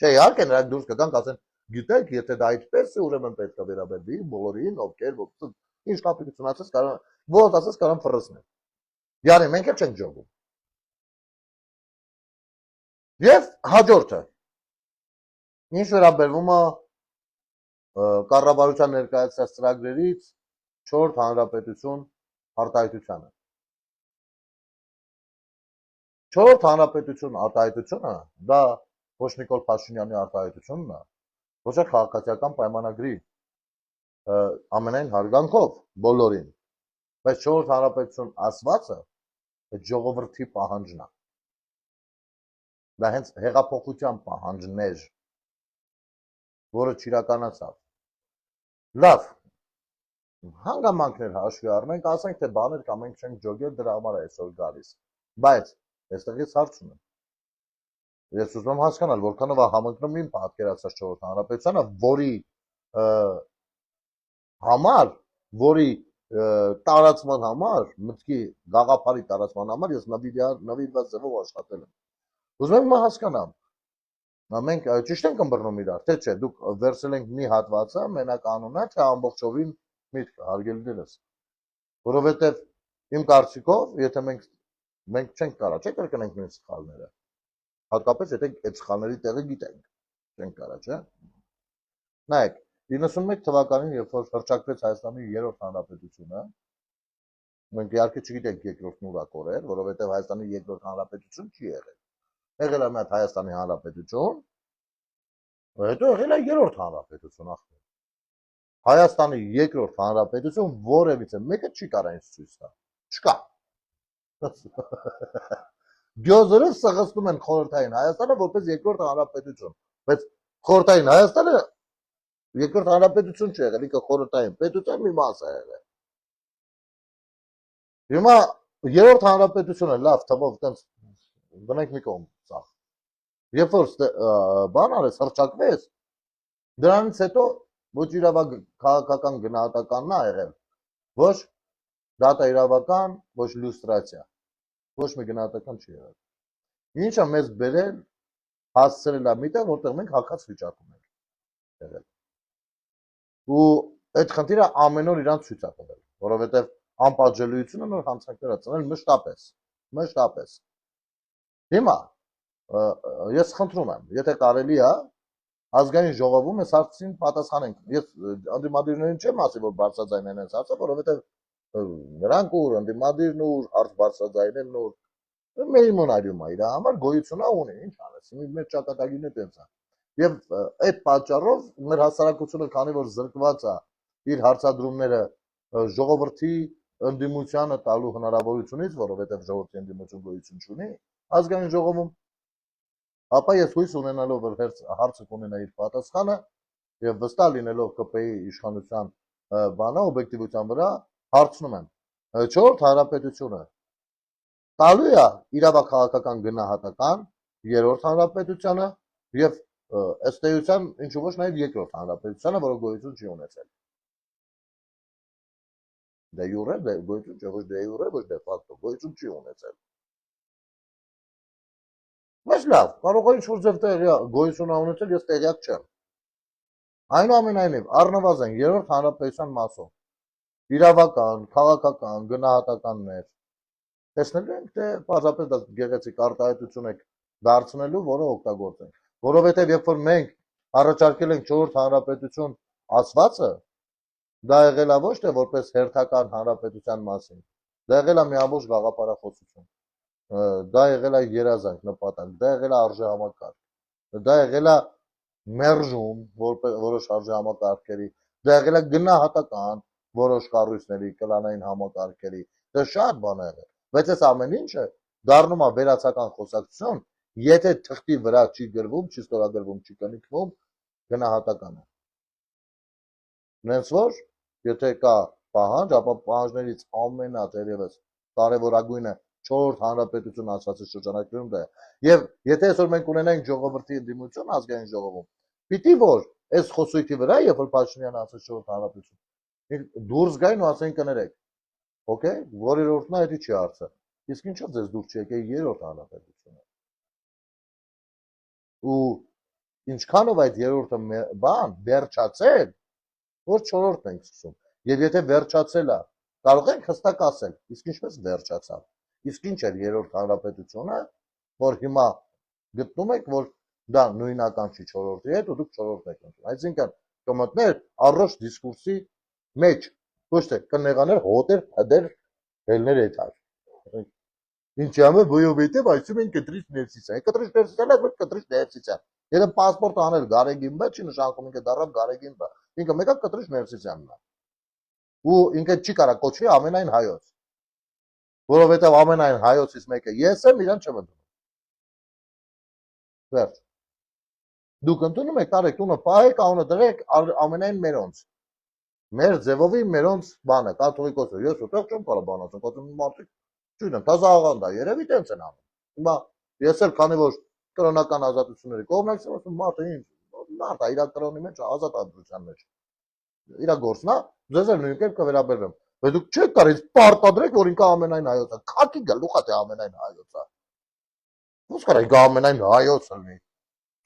Չէ, իհարկե նրանք դուրս կգան, ասեն, գիտեք, եթե դա այդպես է, ուրեմն պետք է վերաբերվի բոլորին, ովքեր ինչ կապիտություն ասես կարող, ո՞ց ասես կարող ֆռսնել։ Յանի մենք էլ չենք ջոգում։ Եվ հաջորդը։ Ինչ վերաբերվում է կառավարության ներկայացրած ծրագրերից 4 հանրապետություն արտահայտությանը։ 4 հանրապետություն արտահայտությունը դա ոչ Նիկոլ Փաշինյանի արտահայտությունն է, ոչ էլ քաղաքացիական պայմանագրի ամենայն հարգանքով բոլորին, բայց 4 հանրապետություն ասվածը այդ ժողովրդի պահանջն է։ Դա հենց հեղափոխության պահանջն էր, որը չիրականացավ։ Լավ, հանգամանքներ հաշվի առնենք, ասենք թե բաներ կա մենք չենք ջոգել, դրա համար է այսօր գալիս, բայց այստեղից հարց ունեմ։ Ես ուզում եմ հասկանալ, որքանով է համընկնում իմ պատկերացած 4 հանրապետությանը, որի համար, որի տարածման համար, մտքի գաղափարի տարածման համար ես նվիրված ձևով աշխատել եմ։ Ուզում եմ հասկանամ, մենք ճիշտ ենք ըմբռնում իրար, թե չէ, դուք վերցրել ենք մի հատվածը, մենականունը, թե ամբողջովին միտքը, հարգելի դերս։ Որովհետև իմ կարծիքով, եթե մենք չենք կարա, չէ՞ կրկնենք նույն սխալները։ Հատկապես եթե այդ սխալների տեղը գիտենք, չենք կարա, չէ՞։ Նայեք, 91 թվականին, երբ որ հռչակվեց Հայաստանի 3-րդ հանրապետությունը, մենք իհարկե չգիտենք երկրորդն ուր է կորել, որովհետև Հայաստանի 2-րդ հանրապետություն չի եղել։ Եղել է մի հատ Հայաստանի հանրապետություն, հետո եղել է 3-րդ հանրապետություն, ախպեր։ Հայաստանի 2-րդ հանրապետություն որևիցե մեկը չի կարա ինձ ցույց տա։ Չկա։ Գյոզերը սղստում են խորհրդային Հայաստանը որպես 2-րդ հանրապետություն, բայց խորհրդային Հայաստանը 2-րդ հանրապետություն չի եղել, ինքը խորհրդային պետության մի մաս է եղել։ Հիմա 3-րդ հանրապետությունը լավ թվով տենց գնանք մի կողմ սա։ Երբ որ բան արեց, հռչակվեց, դրանից հետո ոչ իրավական գնահատականն է եղել, ոչ դատա իրավական, ոչ լյուստրացիա, ոչ մի գնահատական չի եղել։ Ինչը մեզ բերել հասցրել է միտեղ, որտեղ մենք հակած վիճակում ենք եղել։ Ու այդ խնդիրը ամեն օր իրանց ցույց է տվել, որովհետև անպատժելիությունը նոր հանցանքներ է ծնել մշտապես։ Հիմա ես խնդրում եմ, եթե կարելի է ազգային ժողովում այս հարցին պատասխանենք։ Ես ընդդիմադիրներին չեմ ասի, որ բարձրաձայնեն այս հարցը, որովհետև նրանք ուր ընդդիմադիրն ուր հարց բարձրաձայնեն ուր մերիմոնարիում է իր համար գոյությունը ունի, ինչ անես։ Մեր ճակատագիրն է տենց է։ Եվ այդ պատճառով մեր հասարակությունը, քանի որ զրկված է իր հարցադրումները ժողովրդի ընդդիմությանը տալու հնարավորությունից, որովհետև ժողովրդի ընդդիմություն գոյություն չունի, ազգային ժողովում, ապա ես հույս ունենալով, որ հարցը կունենա իր պատասխանը եւ վստահ լինելով ԿՊ-ի իշխանության բանը օբյեկտիվության վրա հարցնում եմ 4 հանրապետությունը տալու է իրավաքաղաքական գնահատական երրորդ հանրապետությանը եւ ըստ էության ինչու ոչ նաեւ երկրորդ հանրապետությանը, որը գոյություն չի ունեցել։ Դե յուրե գոյություն չի, ոչ դե յուրե, ոչ դե ֆակտո գոյություն չի ունեցել։ Բայց լավ, կարող է ինչ-որ ձև գոյություն ունեցել, ես տեղյակ չեմ։ Այնուամենայնիվ, առնվազն երրորդ հանրապետության մասով իրավական, քաղաքական, գնահատականներ տեսնելու ենք, թե պարզապես դա գեղեցիկ արտահայտություն եք դարձնելու, որը օգտագործենք։ Որովհետև երբ որ մենք առաջարկել ենք 4 հանրապետություն ասվածը, դա եղել է ոչ թե որպես հերթական հանրապետության մասին, դա եղել է մի ամբողջ գաղափարախոսություն, դա եղել է երազանք, նպատակ, դա եղել է արժեհամակարգ, դա եղել է մերժում որոշ արժեհամակարգերի, դա եղել է գնահատական որոշ կառույցների, կլանային համակարգերի, դա շատ բան է եղել, բայց այս ամեն ինչը դառնում է վերացական խոսակցություն, եթե թղթի վրա չի գրվում, չի ստորագրվում, չի կնքվում գնահատականը։ Նենց որ, եթե կա պահանջ, ապա պահանջներից ամենատերևս կարևորագույնը 4 հանրապետություն ասացի շրջանակներում դա է։ Եվ եթե այսօր մենք ունենանք ժողովրդի ընդդիմություն ազգային ժողովում, պիտի որ այս խոսույթի վրա, երբ որ Փաշինյանը ասաց 4 հանրապետություն, դուրս գային ու ասեն կներեք, օքեյ, որերորդն է, դա չի հարցը։ Իսկ ինչով ձեզ դուրս չի եկել երրորդ հանրապետությունը։ Ու ինչքանով այդ երրորդը բան վերջացել, որ 4-րդն ենք սկսում։ Եվ եթե վերջացել է, կարող ենք հստակ ասել, իսկ ինչպես վերջացավ։ Իսկ ինչ էր երրորդ հանրապետությունը, որ հիմա գտնում եք, որ դա նույնական չի 4-րդի հետ, ու դուք 4-րդն եք ընտրում։ Այսինքն կմտներ առողջ դիսկուրսի մեջ, ոչ թե կնեղաներ, հոտեր, հդեր, հելներ հետար։ Ինչի համար որովհետև այսում են կտրիչ ներսից է։ Կտրիչ ներսից է, ոչ կտրիչ ներսից է։ Եթե պասպորտ անել Գարեգինբա, չի նշանակում ինքը դառավ Գարեգինբա։ Ինքը մեկը կտրիչ ներսիսյանն է։ Ու ինքը չի կարա կոչվի ամենայն հայոց։ Որովհետև ամենայն հայոցից մեկը ես եմ, իրան չեմ ընդունում։ Վերջ։ Դուք ընդունում եք, տարեք տունը պահեք, անունը դրեք ամենայն մերոնց։ Մեր ձևովի մերոնց բանը, կաթողիկոսը։ Ես ուտեղ չեմ կարող բան ասել, կոչում մարդիկ չունեմ, տազաղան դա, երևի տենց են անում։ Հիմա ես էլ քանի որ կրոնական ազատությունների կողմնակից եմ ասում, մարդը ինչ, մարդ է իր կրոնի մեջ, ազատ ազատության մեջ։ Իր գործն է, ձեզ էլ նույն կերպ կվերաբերվեմ։ Բայց դուք չեք կարող ինձ պարտադրեք, որ ինքը ամենայն հայոց է։ Քաքի գլուխա թե ամենայն հայոց է։ Ոնց կարա ինքը ամենայն հայոց լինի։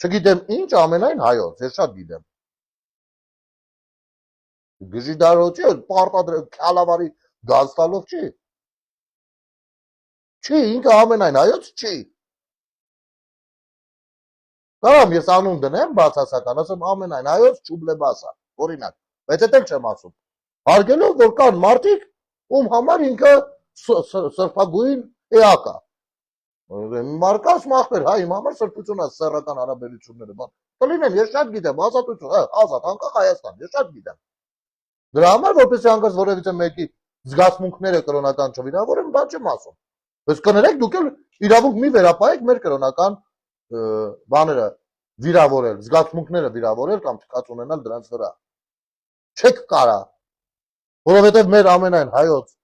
Չգիտեմ ինչ ամենայն հայոց, ես շատ գիտեմ։ Գժի դարոճի պարտադրեք քալավարի գազ տալով չի։ Չի, ինքը ամենայն հայոց չի։ Կարամ ես անուն դնեմ բացասական, ասեմ ամենայն հայոց Չուբլեբասա, օրինակ, բայց էդ էլ չեմ ասում։ Հարգելով, որ կան մարդիկ, ում համար ինքը սրբագույն էակ է։ Մարկաս մախմեր, հա, իմ համար սրբությունն է սեռական հարաբերությունները, բան։ Կլինեն, ես շատ գիտեմ, ազատություն, ազատ, անկախ Հայաստան, ես շատ գիտեմ։ Դրա համար, որպեսզի հանկարծ որևիցե մեկի զգացմունքները կրոնական չվիրավորեն, բան չեմ ասում։ Բայց կներեք դուք էլ իրավունք մի վերապահեք մեր կրոնական բաները վիրավորել, զգացմունքները վիրավորել կամ թքած ունենալ դրանց վրա։ Չեք կարա, որովհետև մեր ամենայն հայոց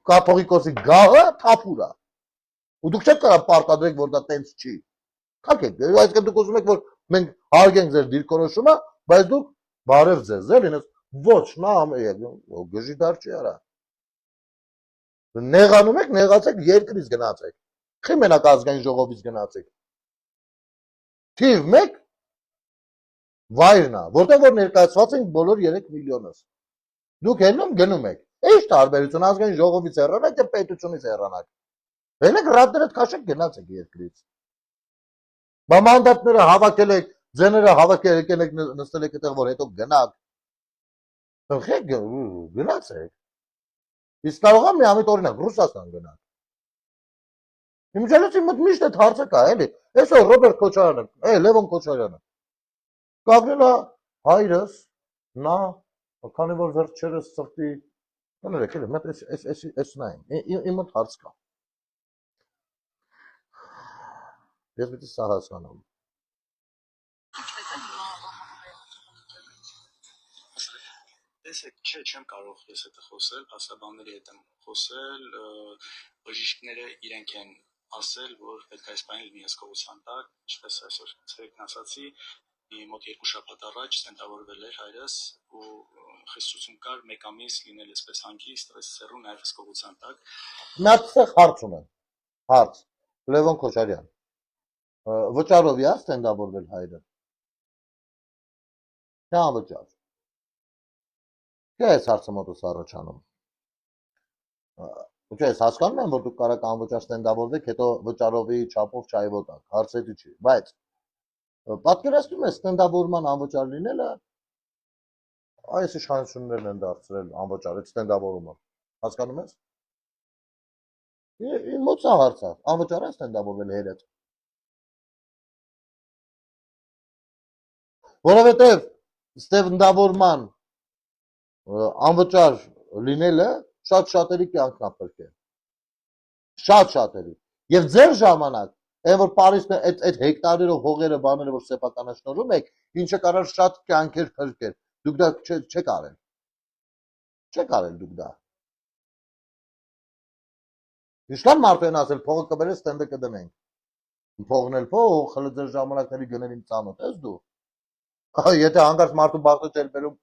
կաթողիկոսի գահը թափուր է։ Ու դուք չեք կարա պարտադրեք, որ դա տենց չի։ Քակեք, այսինքն դուք ուզում եք, որ մենք հարգենք ձեր դիրքորոշումը, բայց դուք բարև ձեզ, էլի, ոչ, նա գժի դար չի արա։ Նեղանում եք, նեղացեք, երկրից գնացեք, խի մենակ ազգային ժողովից գնացեք, թիվ մեկ վայրն է, որտեղ որ ներկայացված ենք բոլոր 3 միլիոնս, դուք հելնում գնում եք, ինչ տարբերություն ազգային ժողովից հեռանաք, թե պետությունից հեռանաք, հելեք ռադներդ քաշեք գնացեք երկրից, բա մանդատները հավաքել եք, ձեները հավաքել եք նստել եք այդտեղ, որ հետո գնաք, գնացեք, իսկ կարող է միամիտ օրինակ Ռուսաստան գնալ։ Իմջալոցի մոտ միշտ այդ հարցը կա, էլի։ Այսօր Ռոբերտ Քոչարյանը, Լևոն Քոչարյանը։ Կապրել է հայրս, նա, քանի որ վերջերս ծրտի Կներեք, էլի մոտ էս նայեմ։ Իմ մոտ հարց կա։ Ես պիտի սա հասկանամ։ Տեսեք, չեմ կարող ես հետ խոսել, փաստաբանների հետ եմ խոսել, բժիշկները իրենք են ասել, որ պետք է այս բանը լինի հսկողության տակ, ինչպես այսօր ցերեկն ասացի, մոտ 2 շաբաթ առաջ ցենտավորվել էր հայրս ու խիսություն կար 1 ամիս լինել այսպես հանգիստ, այս սեռու նաև հսկողության տակ։ Մի հատ հարց ունեմ։ Հարց։ Լևոն Քոչարյան։ Վճարով է ստենդավորվել հայրը։ Թե անվճար։ Թե այս հարցը մոտս առաջանում։ Ու ես հասկանում եմ, որ դուք կարաք անվճար ստենդավորվեք, հետո վճարովի չափով չայվոտակ, հարցեդի չի, բայց պատկերացնում ես ստենդավորման անվճար լինելը, այս իշխանություններն են դարձրել անվճար այդ ստենդավորումը, հասկանում ես։ Իմ մոտ սա հարց է, անվճար է ստենդավորվել հերեդ։ Որովհետև ստենդավորման անվճար լինելը շատ շատերի կյանքն է փրկել։ Շատ շատերի։ Եվ ձեր ժամանակ, այն որ Փարիզն այդ հեկտարերով հողերը բաները որ սեփականաշնորհում եք, ինչը կարող շատ կյանքեր փրկել։ Դուք դա չեք արել։ Չեք արել դուք դա։ Իշքան մարդու են ասել փողը կբերես ստենդը կդնենք։ Փողն էլ փող, խլը ձեր ժամանակների գներին ծանոթ ես դու։ Եթե հանկարծ մարդու բախտը չէր բերում,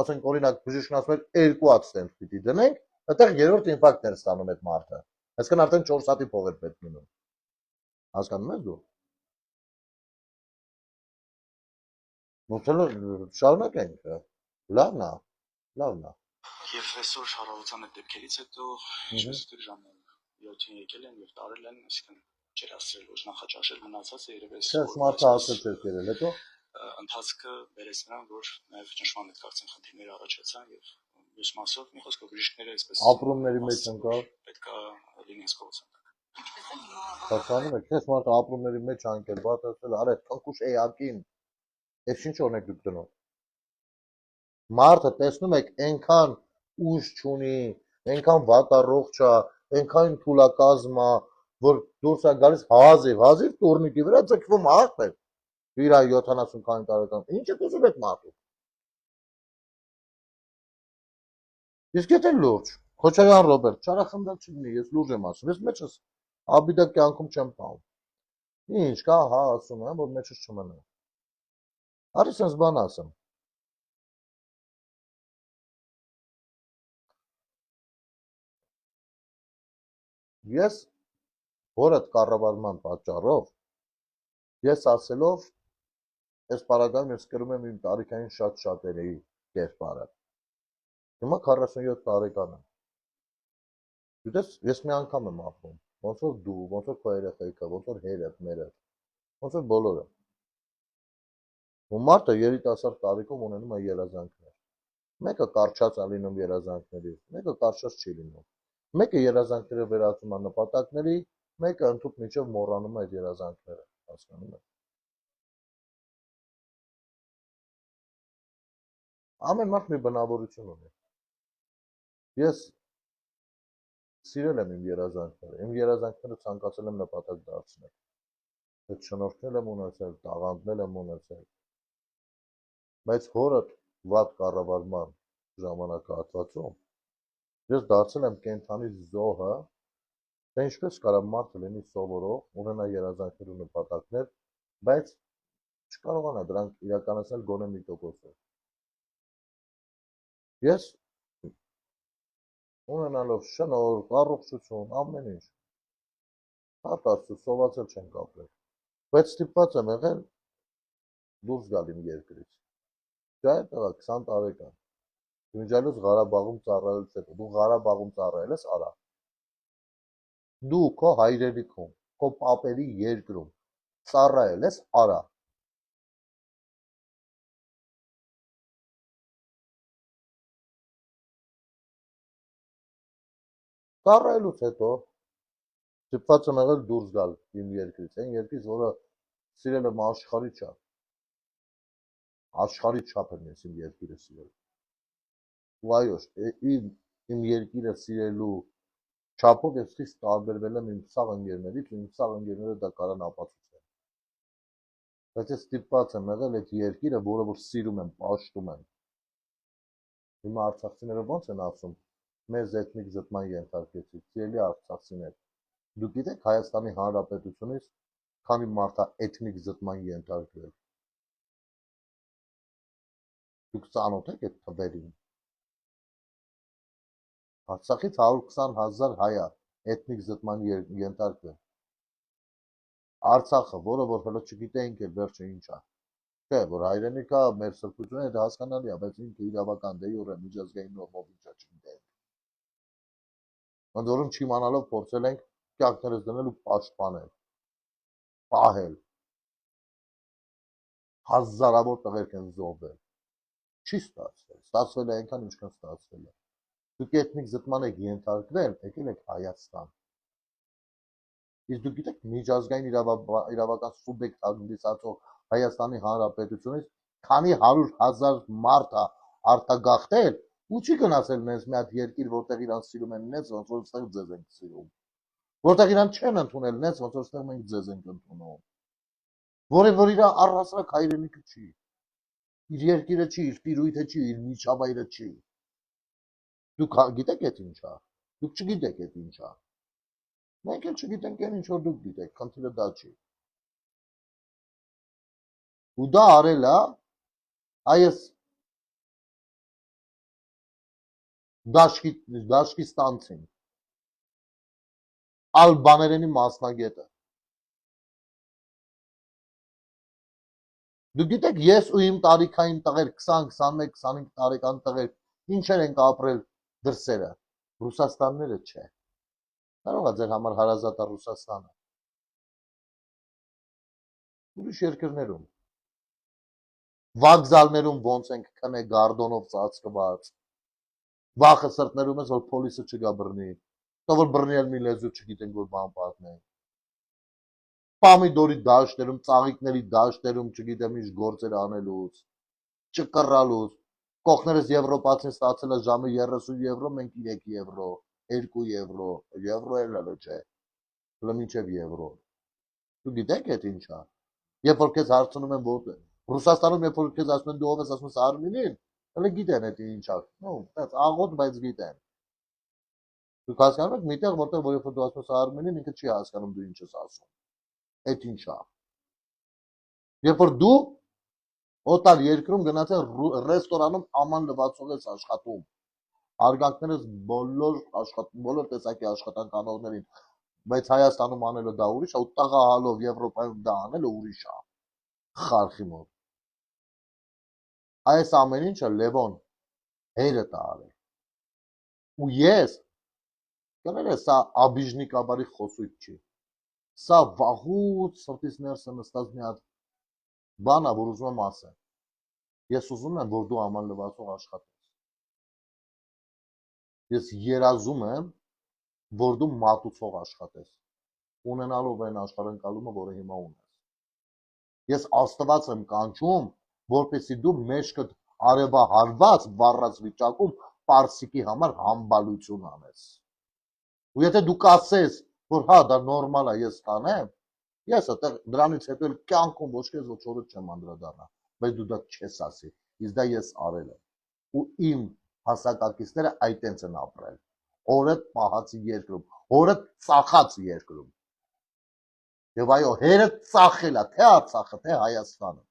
ասենք օրինակ բժիշկն ասում էր 2 հատ ստենդ պիտի դնենք, այդտեղ երրորդ ինֆարկտ էր ստանում այդ մարդը։ Այսինքն արդեն 4 հատի փող էր պետք մնում։ Հասկանում ես դու։ Ոնց շարունակենք։ Լավն է, լավն է։ Եվ այսօր հարավության այդ դեպքերից հետո ինչպես դուք ժամը 7-ին եկել են եւ տարել են, այսինքն չեր ասել ոչ նախաճաշել մնացածը երևի Չէ, մարդը ասել չէր կերել, հետո ընթացքը բերեց նրան, որ նաեւ ճնշման հետ կապված խնդիրներ առաջացան եւ մյուս մասով մի խոսքով բժիշկները այսպես ապրումների մեջ ընկավ, պետքա լինի հսկողության տակ։ Հասկանում եք, ես մարդը ապրումների մեջ անկել, բացասել, արեք կնկուշ էակին, ես ինչ օրնեք դուք դնում։ Մարդը տեսնում եք այնքան ուժ չունի, այնքան վատառողջ է, այնքան թուլակազմ է, որ դուրս է գալիս հազիվ տուրնիկի վրա ձգվում աղբեր։ Իր 70 քանի տարեկան։ Ինչ եք ուզում եք մարդու։ Իսկ եթե լուրջ, Քոչարյան Ռոբերտ, չարախնդալ չլինի, ես լուրջ եմ ասում, ես մեջս աբիդա կյանքում չեմ պահում։ Ինչ կա, հա, ասում եմ, որ մեջս չմնա։ Արի սենց բան ասեմ։ Ես հորդ կառավարման պատճառով, ես ասելով, այս պարագայում ես կրում եմ իմ տարիքային շատ շատերի կերպարը։ Հիմա 47 տարեկան եմ։ Գիտես, ես մի անգամ եմ ապրում, ոնց որ դու, ոնց որ քո երեխեքը, ոնց որ հերդ, մերդ, ոնց որ բոլորը։ Ու մարդը երիտասարդ տարիքում ունենում է երազանքներ։ Մեկը կարճած է լինում երազանքներից, մեկը կարճած չի լինում։ Մեկը երազանքները վերածում է նպատակների, մեկը ընդհանուր միջով մոռանում է այդ երազանքները, հասկանում եք։ Ամեն մարդ մի բնավորություն ունի։ Ես սիրել եմ իմ երազանքները ցանկացել եմ նպատակ դարձնել։ Այդ շնորհքներ եմ ունեցել, տաղանդներ եմ ունեցել։ Բայց հորդ վատ կառավարման ժամանակահատվածում ես դարձել եմ կենթանի զոհը, թե ինչպես կարող մարդը լինի սովորող, ունենա երազանքներ ու նպատակներ, բայց չկարողանա դրանք իրականացնել գոնե մի տոկոսով։ Ես ունենալով շնորհք, առողջություն, ամեն ինչ, հատաստու սովածել չեմ կապրել, բայց ստիպված եմ եղել դուրս գալ իմ երկրից։ Ջայր տղա 20 տարեկան։ Իմիջիալուց Ղարաբաղում ծառայելուց հետո, դու Ղարաբաղում ծառայել ես, արա։ Դու քո հայրենիքում, քո պապերի երկրում ծառայել ես, արա։ Ծառայելուց հետո ստիպված եմ եղել դուրս գալ իմ երկրից, այն երկրից, որը սիրել եմ աշխարհի չափ։ Աշխարհի չափ եմ ես իմ երկիրը սիրել։ Ու այո, իմ իմ երկիրը սիրելու չափով ես խիստ տարբերվել եմ իմ սաղ ընկերներից, ու իմ սաղ ընկերները դա կարան ապացուցեն։ Բայց ես ստիպված եմ եղել այդ երկիրը, որը որ սիրում եմ, պաշտում եմ։ Հիմա արցախցիները ո՞նց են ասում, մեզ էթնիկ զտման ենթարկեցիք, սիրելի արցախցիներ։ Դուք գիտեք Հայաստանի Հանրապետությունից քանի մարդ է էթնիկ զտման ենթարկվել։ Դուք ծանոթ եք այդ թվերին։ Արցախից 120,000 հայ է էթնիկ զտման ենթարկվել։ Արցախը, որը որ հələ չգիտեինք էլ վերջը ինչ է։ Չէ, որ հայրենիքա մեր սրբությունը դա հասկանալի է, բայց ինքը իրավական դե յուրե միջազգային նորմով ինչա չգիտենք։ Ընդ որում չիմանալով փորձել ենք կյանքներս դնել ու պաշտպանել, պահել։ Հազարավոր տղերք են զոհվել։ Չի ստացվել։ Ստացվել է այնքան, ինչքան ստացվել է։ Դուք էթնիկ զտման եք ենթարկվել, եկել եք Հայաստան։ Իսկ դուք գիտեք միջազգային իրավական սուբյեկտ հանդիսացող Հայաստանի Հանրապետությունից քանի 100,000 մարդ է արտագաղթել ու չի գնացել նենց մի հատ երկիր, որտեղ իրանց սիրում են նենց, ոնց որ ստեղ ձեզ ենք սիրում։ Որտեղ իրանք չեն ընդունել նենց, ոնց որ ստեղ մենք ձեզ ենք ընդունում։ Որը որ իր առհասարակ հայրենիքը չի։ Իր երկիրը չի, իր տիրույթը չի, իր միջավայրը չի։ Դուք գիտեք այդ ինչա։ Դուք չգիտեք այդ ինչա։ Մենք էլ չգիտենք այն ինչ որ դուք գիտեք, խնդիրը դա չի։ Ու դա արել է այս Դաշկիստանցին, ալբաներենի մասնագետը։ Դուք գիտեք, ես ու իմ տարիքային տղեր 20, 21, 25 տարեկան տղեր ինչեր ենք ապրել դրսերը։ Ռուսաստանները չէ։ Կարող է ձեր համար հարազատ է Ռուսաստանը։ Ուրիշ երկրներում։ Վокзալներում ոնց ենք քնե գարդոնով ծածկված։ Վախը սրտներում ես, որ պոլիսը չգա բռնի։ Որ բռնի էլ մի լեզու չգիտենք, որ բան պատմենք։ Պամիդորի դաշտերում, ծաղիկների դաշտերում, չգիտեմ ինչ գործեր անելուց, չկռալուց, կողքներս եվրոպացին ստացել է ժամը 30 եվրո, մենք 3 եվրո, 2 եվրո, եվրո էլ հələ չէ, հələ մինչև եվրո։ Դու գիտեք այդ ինչա։ Երբ որ քեզ հարցնում են որտե՞ղ, Ռուսաստանում երբ որ քեզ ասում են դու ով ես, ասում ես Արմենին, հələ գիտեն այդ ինչա։ Նո, այդպես աղոտ, բայց գիտեն։ Դուք հասկանում եք, միտեղ որտեղ որ երբ որ դու ասում ես Արմենին, ինքը չի հասկանում դու ինչ ես ասում։ Այդ ինչա։ Երբ որ դու օտար երկրում գնացել ռեստորանում աման լվացող ես աշխատում, հարգանքներս բոլոր տեսակի աշխատանք անողներին, բայց Հայաստանում անելը դա ուրիշ է, ու տղահալով Եվրոպայում դա անելը ուրիշ է։ Խարխի մոտ։ Այս ամեն ինչը Լևոն հերդ է արել։ Ու ես կներես, սա աբիժնիկաբարի խոսույթ չի։ Սա վաղուց սրտից ներսը նստած մի հատ բան է, որ ուզում եմ ասեմ։ Ես ուզում եմ, որ դու աման լվացող աշխատես։ Ես երազում եմ, որ դու մատուցող աշխատես, ունենալով այն աշխարհընկալումը, որը հիմա ունես։ Ես Աստված եմ կանչում, որպեսզի դու մեջքդ արևահարված վառած վիճակում պարսիկի համար համբալություն անես։ Ու եթե դու կասես, որ հա դա նորմալ է, ես կանեմ, ես դրանից հետո էլ կյանքում ոչ քեզ ոչ օրը չեմ անդրադառնա, բայց դու դա չես ասի, իսկ դա ես արել եմ։ Ու իմ հասակակիցները այտենց են ապրել։ Հորդ պահած երկրում, հորդ ծախած երկրում։ Եվ այո, հերդ ծախել է, թե Արցախը, թե Հայաստանը։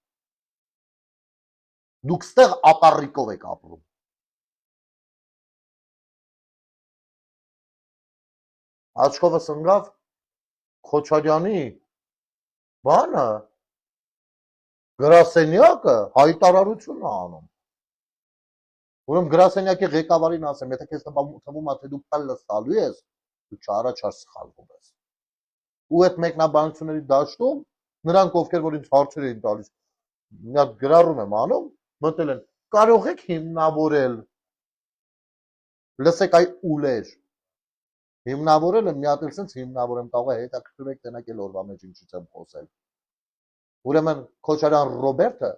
Դուք ստեղ ապառիկով եք ապրում։ Աչքովս ընկավ Քոչարյանի բանը, գրասենյակը հայտարարություն է անում։ Ուրեմն գրասենյակի ղեկավարին ասեմ, եթե քեզ թվում է, թե դու պլս տալու ես, դու չարաչար սխալվում ես։ Ու այդ մեկնաբանությունների դաշտում նրանք, ովքեր որ ինձ հարցեր էին տալիս, մի հատ գրառում եմ անում, մտել են, կարող եք հիմնավորել, լսեք այ ուլեր, հիմնավորել եմ, մի հատ էլ սենց հիմնավորեմ, կարող է հետաքրքրում եք տենակ էլ օրվա մեջ ինչից եմ խոսել։ Ուրեմն Քոչարյան Ռոբերտը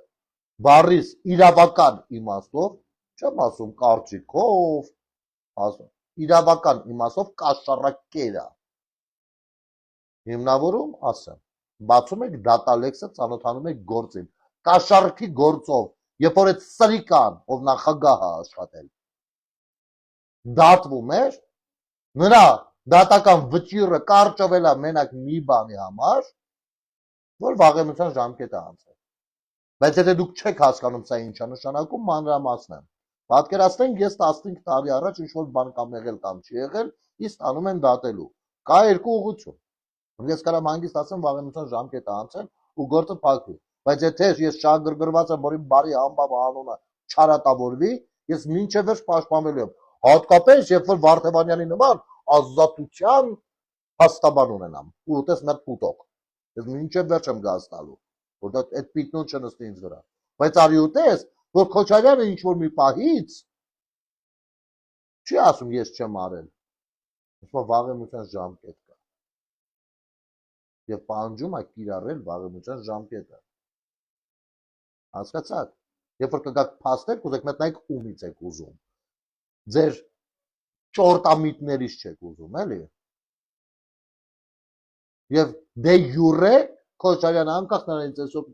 բառիս իրավական իմաստով, չեմ ասում կարծիքով, ասում իրավական իմաստով կաշառակեր է։ Հիմնավորում ասեմ, բացում եք դատալեքսը, ծանոթանում եք գործին, կաշառքի գործով, երբ որ այդ սրիկան, ով նախագահ է աշխատել, դատվում էր, նրա դատական վճիռը կարճվել է մենակ մի բանի համար, որ վաղեմության ժամկետը անցել։ Բայց եթե դուք չեք հասկանում սա ինչ է նշանակում, մանրամասնեմ։ Պատկերացնենք, ես 15 տարի առաջ ինչ-որ բան կամ եղել կամ չի եղել, ինձ տանում են դատելու։ Կա երկու ուղղություն։ Ես կարամ հանգիստ ասեմ վաղեմության ժամկետը անցել ու գործը փակվի։ Բայց եթե ես շահագրգռված եմ, որ իմ բարի ամբավը անունը չարատավորվի, ես մինչև վերջ պաշտպանվելու եմ։ Հատկապես, երբ որ Վարդևանյանի նման ազատության հաստաբան ունենամ, ու ուտես մեր պուտոկ։ Ես մինչև վերջ եմ գազ տալու, որտեղ այդ պիտնուն չնստի ինձ վրա։ Բայց արի ուտես, որ Քոչարյանը ինչ-որ մի պահից չի ասում ես չեմ արել։ Ասում վաղեմության ժամկետ կա։ Եվ պահանջում է կիրառել վաղեմության ժամկետը։ Հասկացաք։ Երբ որ կգաք փաստեր, կուզեք մետնայք ումից եք ուզում։ Ձեր ճորտամիտներից չեք ուզում, էլի։ Եվ դե յուրե Քոչարյանը անկախ նրանից այսօր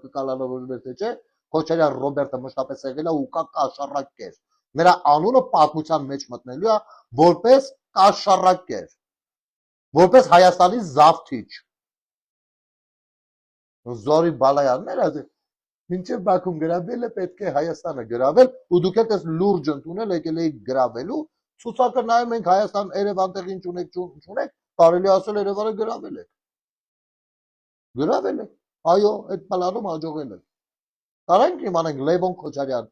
կկալանավորվեր թե չէ, Քոչարյան Ռոբերտը մշտապես եղել է ու կա կաշառակեր։ Նրա անունը պատմության մեջ մտնելու է որպես կաշառակեր, որպես Հայաստանի զավթիչ։ Զորի Բալայանները մինչև Բաքուն գրավել է, պետք է Հայաստանը գրավել, ու դուք եք այս լուրջ ընդունել, եկել եք գրավելու, ցուցակը նայում ենք Հայաստան Երևան տեղ ինչ ունեք, կարելի ասել Երևանը գրավել եք։ Գրավել եք։ Այո, այդ պլանում հաջողել եք։ Կարանք իմանանք Լևոն Քոչարյան,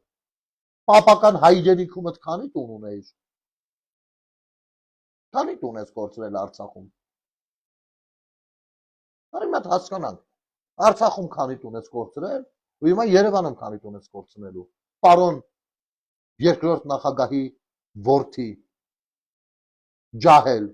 պապական հայրենիքումդ քանի տուն ունեիր։ Քանի տուն ես կորցրել Արցախում։ Կարի մատ հասկանանք։ Արցախում քանի տուն ես կորցրել, ու հիմա Երևանում քանի տուն ես կորցնելու։ Պարոն երկրորդ նախագահի որդի ջահել։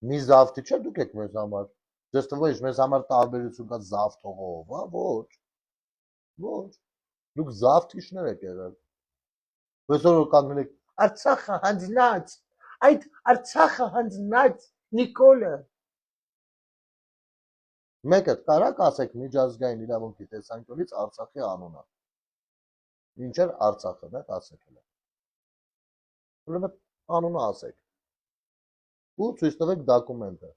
Մի զավթի չէ դուք եք մեզ համար։ Ձեզ թվում է մեզ համար տարբերություն կա զավթողով, հա, ոչ։ Դուք զավթիչներ եք եղել։ Այսօր կանգնել եք Արցախը հանձնած, այդ Արցախը հանձնած Նիկոլը։ Մեկը կարաք ասեք միջազգային իրավունքի տեսանկյունից Արցախի անունը։ Ինչ էր Արցախը, դե ասեք հələ։ Ուրեմն անունը ասեք։ Ու ցույց տվեք դոկումենտը։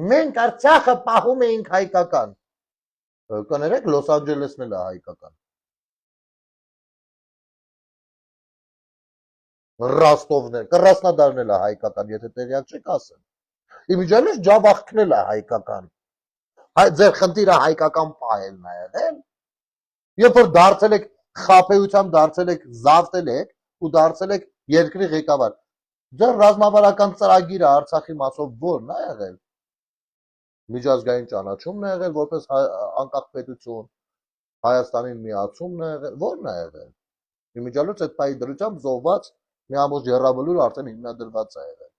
Մենք Արցախը պահում էինք հայկական։ Կներեք Լոս Անջելեսն էլ է հայկական։ Ռոստովն է, Կրասնոդարն էլ է հայկական, եթե տեղյակ չեք ասեմ։ Իմիջիայլոց Ջավախքն էլ է հայկական։ Ձեր խնդիրը հայկական պահելն է եղել։ Երբ որ դարձել եք խաբեությամբ դարձել եք զավթել եք ու դարձել եք երկրի ղեկավար։ Ձեր ռազմավարական ծրագիրը Արցախի մասով ո՞րն է եղել։ Միջազգային ճանաչումն է եղել որպես անկախ պետություն, Հայաստանին միացումն է եղել, ո՞րն է եղել։ Իմիջիայլոց այդ պայի դրությամբ զոհված մի ամբողջ երրաբլուր արդեն հիմնադրված է եղել։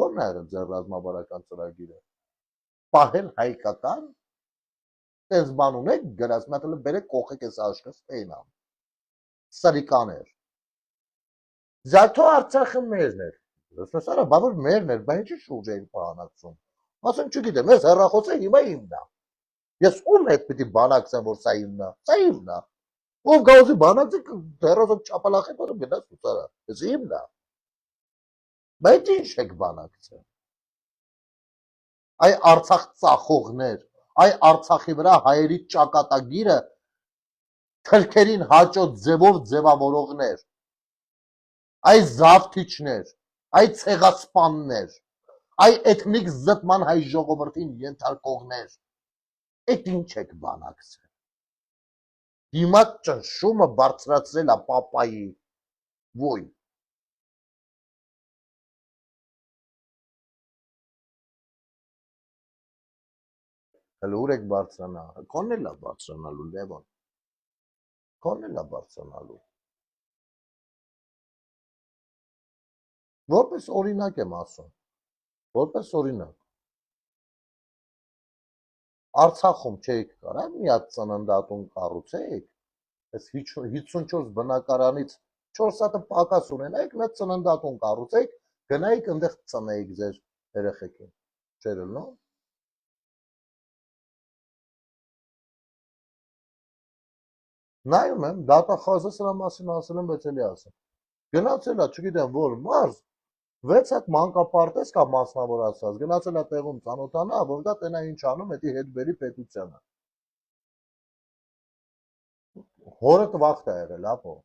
Ո՞րն է եղել ձեր ռազմավարական ծրագիրը։ Պահել հայկական, տես բան ունեք գրած, մատը բերեք կողեք այս աշխը ստենամ։ Սրիկաներ։ Զաթո Արցախը մերն էր։ Լսես արա, բա որ մերն էր, բա ինչի շուրջ էին բանակցում։ Ասեմ չգիտեմ, ես հեռախոսը հիմա իմն է։ Ես ում հետ պիտի բանակցեմ, որ սա իմն է։ Սա իմն է։ Ով գազի բանակցի հեռախոս չապալախի բանը գնաց ուտարա։ Ես իմն է։ Բայց ինչ եք բանակցել։ Այ Արցախ ծախողներ, այ Արցախի վրա հայերի ճակատագիրը թրքերին հաճոտ ձևով ձևավորողներ, այ զավթիչներ, այ ցեղասպաններ, այ էթնիկ զտման հայ ժողովրդին ենթարկողներ, այդ ինչ եք բանակցել։ Հիմա ճնշումը բարձրացրել է պապայի, ոյ։ Հələ ուր եք բարձրանա, քոնն էլ է բարձրանալու Լևոն, քոնն էլ է բարձրանալու։ Որպես օրինակ եմ ասում, որպես օրինակ։ Արցախում չէիք կարա մի հատ ծննդատուն կառուցեիք, այս 54 բնակարանից 4 հատը պակաս ունենայիք, մեծ ծննդատուն կառուցեիք, գնայիք այնտեղ ծնեիք ձեր երեխեքին։ Չէր լո։ Նայում եմ, դատախազը սրա մասին ասել եմ, բայց էլի ասեմ։ Գնացել է, չգիտեմ, որ մարզ 6 հատ մանկապարտեզ կա մասնավորացած, գնացել է տեղում ծանոթանա, որ դա տենա ինչ անում, էդի հետ բերի պետությանը։ Հորը տվախտ է եղել, ապո։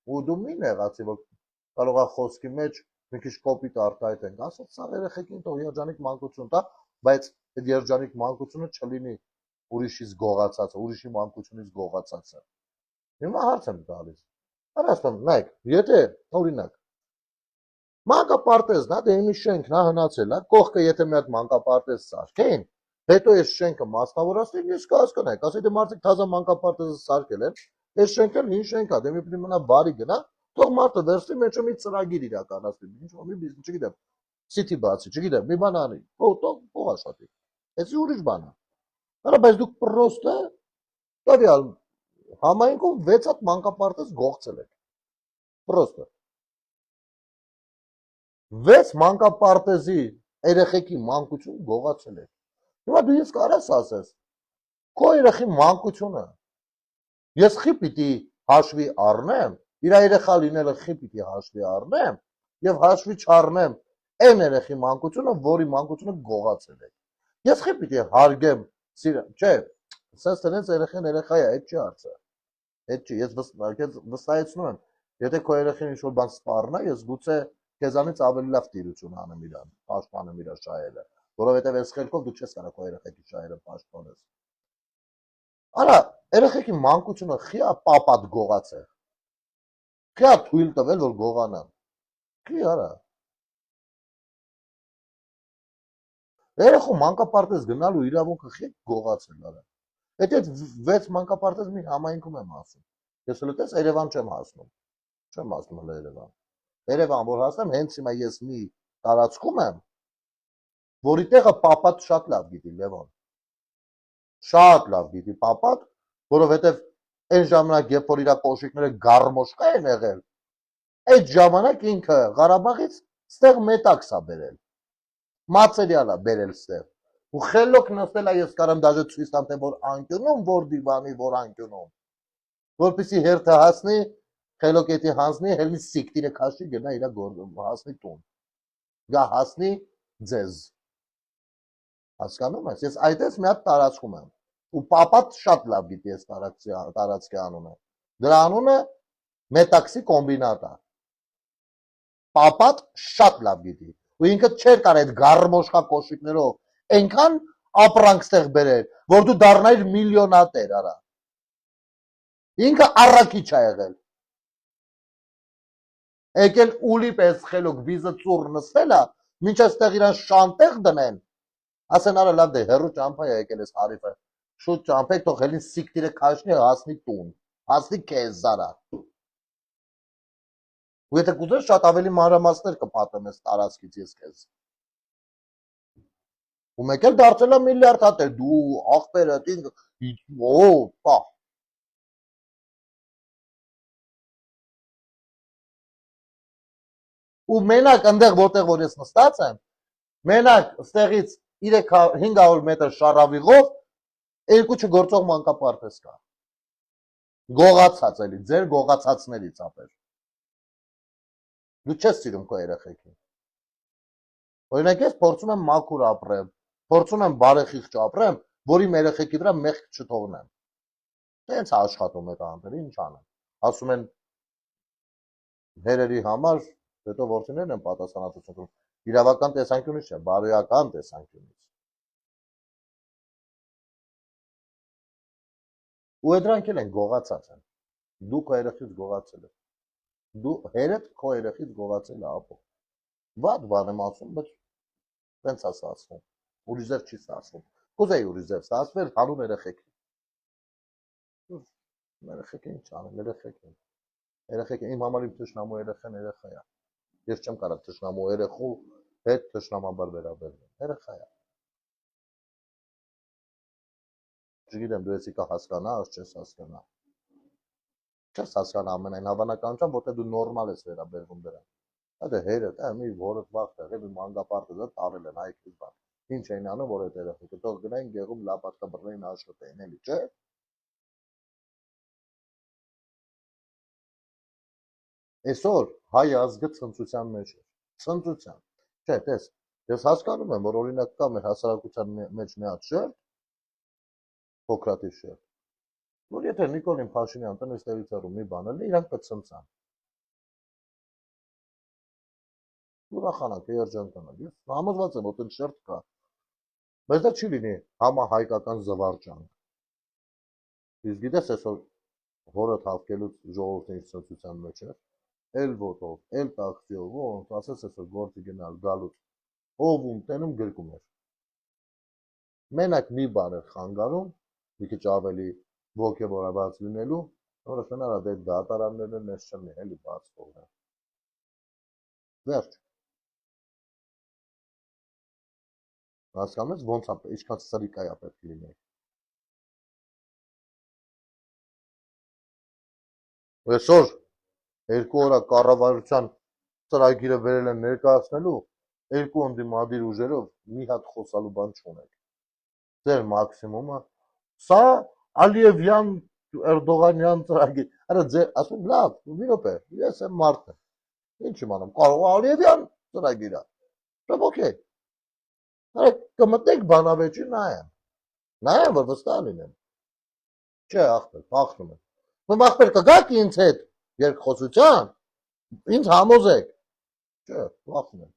Ու դու մի նեղացի, որ կարող է խոսքի մեջ մի քիչ կոպիտ արտահայտենք, ասած սա երեխեքին թող երջանիկ մանկություն տա, բայց այդ երջանիկ մանկությունը չլինի ուրիշից գողացած, ուրիշի մանկությունից գողացածը։ Հիմա հարց եմ տալիս։ Արաստան, նայեք, եթե օրինակ մանկապարտեզն է, դե իմի շենքն է հնացել է, կողքը եթե մի հատ մանկապարտեզ սարքեին, հետո այս շենքը մասնավորացնեն, ես կհասկանայի, ասի դե մարդիկ թազա մանկապարտեզը սարքել են, այս շենքը ինչ շենք է, դե մի պիտի մնա բարի գնա, թող մարդը վերցնի մեջը մի ծրագիր իրականացնի, ինչ-որ մի բիզնես, չգիտեմ, սիթի բացի, չգիտեմ, մի բան անի, թող աշխատի։ Էսի ուրիշ բան է։ Արա, բայց դուք պրոստը տվյալ համայնքում 6 հատ մանկապարտեզ գողցել եք։ Պրոստը 6 մանկապարտեզի երեխեքի մանկություն գողացել եք։ Հիմա դու ես կարաս ասես, քո երեխի մանկությունը ես խի պիտի հաշվի առնեմ, իր երեխա լինելը խի պիտի հաշվի առնեմ եւ հաշվի չառնեմ այն երեխի մանկությունը, որի մանկությունը գողացել եք։ Ես խի պիտի հարգեմ, չէ, սենց տնից երեխան երեխա է, այդ չի հարցը։ Այդ չի, ես վստահեցնում եմ, եթե քո երեխան ինչ-որ բան սպառնա, ես գուցե քեզանից ավելի լավ տիրություն անեմ իրան, պաշտպանեմ իր շահերը, որովհետև այս խելքով դու չես կարող քո երեխեքի շահերը պաշտպանես։ Արա, երեխեքի մանկությունը խիա պապատ գողացել։ Խիա թույլ տվել, որ գողանան։ Խի արա։ Երեխու մանկապարտեզ գնալու իրավունքը խի գողացել արա։ Այդ 6 մանկապարտեզ մի համայնքում եմ ասում։ Ես հենց էս Երևան չեմ հասնում։ Չեմ հասնում հələ Երևան։ Երևան որ հասնեմ, հենց հիմա ես մի տարածքում եմ, որի տեղը պապատ շատ լավ գիտի Լևոն։ Շատ լավ գիտի պապատ, որովհետև այն ժամանակ, երբ որ իր կոշիկները գարմոշկա են եղել, այդ ժամանակ ինքը Ղարաբաղից ստեղ մետաքս է բերել։ Մատերիալ է բերել ստեղ։ Ու խելոք նստել է, ես կարամ դաժե ցույց տամ, թե որ անկյունում, որ դիվանի, որ անկյունում։ Որպեսի հերթը հասնի, խելոքետի հանձնի, հելնի սիկտիրը քաշի գնա իր հասնի տուն։ Գա հասնի ձեզ։ Հասկանում ես, ես այդպես մի հատ տարածքում եմ։ Ու պապատ շատ լավ գիտի այս տարածքի անունը։ Դրա անունը մետաքսի կոմբինատ է։ Պապատ շատ լավ գիտի։ Ու ինքը չէր կարող այդ գարմոշկա կոշիկներով այնքան ապրանք ստեղ բերել, որ դու դառնայիր միլիոնատեր, արա։ Ինքը առաքիչ է եղել։ Եկել ուլի պես խելոք վիզը ծուռ նստել է, մինչ այստեղ իրան շանտեղ դնեն։ Ասեն արա լավ դե հերու ճամփա է եկել այս հարիվը։ Շուտ ճամփեք, թող հելին սիկտիրը քաշնի հասնի տուն։ Հասնի քեզ զարա։ Ու եթե կուզես շատ ավելի մանրամասներ կպատեմ այս տարածքից ես քեզ։ Ու մեկ էլ դարձել է միլիարդ հատ է, դու աղբերդ ինքը, պա։ Ու մենակ այնտեղ որտեղ որ ես նստած եմ, մենակ ստեղից 500 մետր շարավիղով երկու չգործող մանկապարտեզ կա։ Գողացած էլի, ձեր գողացածներից ապեր։ Դու չես սիրում քո երեխեքին։ Օրինակ ես փորձում եմ մաքուր ապրեմ, փորձում եմ բարեխիղճ ապրեմ, որ իմ երեխեքի վրա մեղք չթողնեմ։ Տենց աշխատում է տանտերը, ինչ անեմ։ Ասում են հերերի համար, հետո որդիներն են պատասխանատվություն կրում։ Իրավական տեսանկյունից չէ, բարոյական տեսանկյունից։ Ու դրանք էլ են գողացած են։ Դու քո երեխից գողացել ես։ Դու հերդ քո երեխից գողացել է ապո։ Վատ բան եմ ասում, բայց տենց է ստացվում։ Ուրիշ ձև չի ստացվում։ Կուզեի ուրիշ ձև ստացվեր հանուն երեխեքի։ Երեխեքը ինչ անեմ, երեխեք են։ Երեխեքը իմ համար իմ թշնամու երեխան երեխա է։ Ես չեմ կարող թշնամու երեխու հետ թշնամաբար վերաբերվել։ Երեխա է։ Չգիտեմ, դու եսի կա հասկանաս, չես հասկանա։ Չես հասկանա ամենայն հավանականությամբ, որտեղ դու նորմալ ես վերաբերվում դրան։ Դա հերդ, մի որդ վաղ է, մի մանկապարտեզը տարել են հայքից բան։ Ինչ էին անում, որ այդ երեխեքը թող գնային գեղում լապատկա բռնեին աշխատեին, էլի, չէ՞։ Այսօր հայ ազգը ցնծության մեջ է։ Ցնծության։ Չէ, տես, ես հասկանում եմ, որ օրինակ կա մեր հասարակության մեջ մի հատ շերտ, փոքրատի շերտ, որ եթե Նիկոլին Փաշինյան տնից տեղից հեռու մի բան էլի, իրանք կցնցան։ Ուրախանանք, երջանկանանք։ Ես համոզված եմ, որ այն շերտ կա։ Բայց դա չի լինի համահայկական զվարճանք։ Իսկ գիտես, այսօր հորդ հավկելուց ժողովրդի ցնծության մեջ է, էլ ոտով, էլ տաքսիով, ոնց ասես այսօր գործի գնալ գալուց, ով ում տենում գրկում էր։ Մենակ մի բան էր խանգարում, մի քիչ ավելի ոգևորված լինելու, որը հնարավոր է դատարաններն ես չմի, էլի բաց թողնել։ Վերջ։ Հասկանում ես ոնց է, ինչքան սրիկա է պետք լինի։ Այսօր 2 օր կառավարության ծրագիրը վերել են ներկայացնելու, 2 ընդդիմադիր ուժերով մի հատ խոսալու բան չունեք։ Ձեր մաքսիմումը սա Ալիևյան Էրդողանյան ծրագիր։ Արա ձեր ասում լավ, մի րոպե, ես եմ մարդը։ Ինչ իմանամ, կարող է Ալիևյան ծրագիրը։ Բայց օքեյ։ Արա կմտնեք բանավեճի նայեմ, որ վստահ լինեմ։ Չէ, ախպեր, փախնում եմ։ Ում ախպեր կգաք ինձ հետ երկխոսության, ինձ համոզեք։ Չէ, փախնում եմ։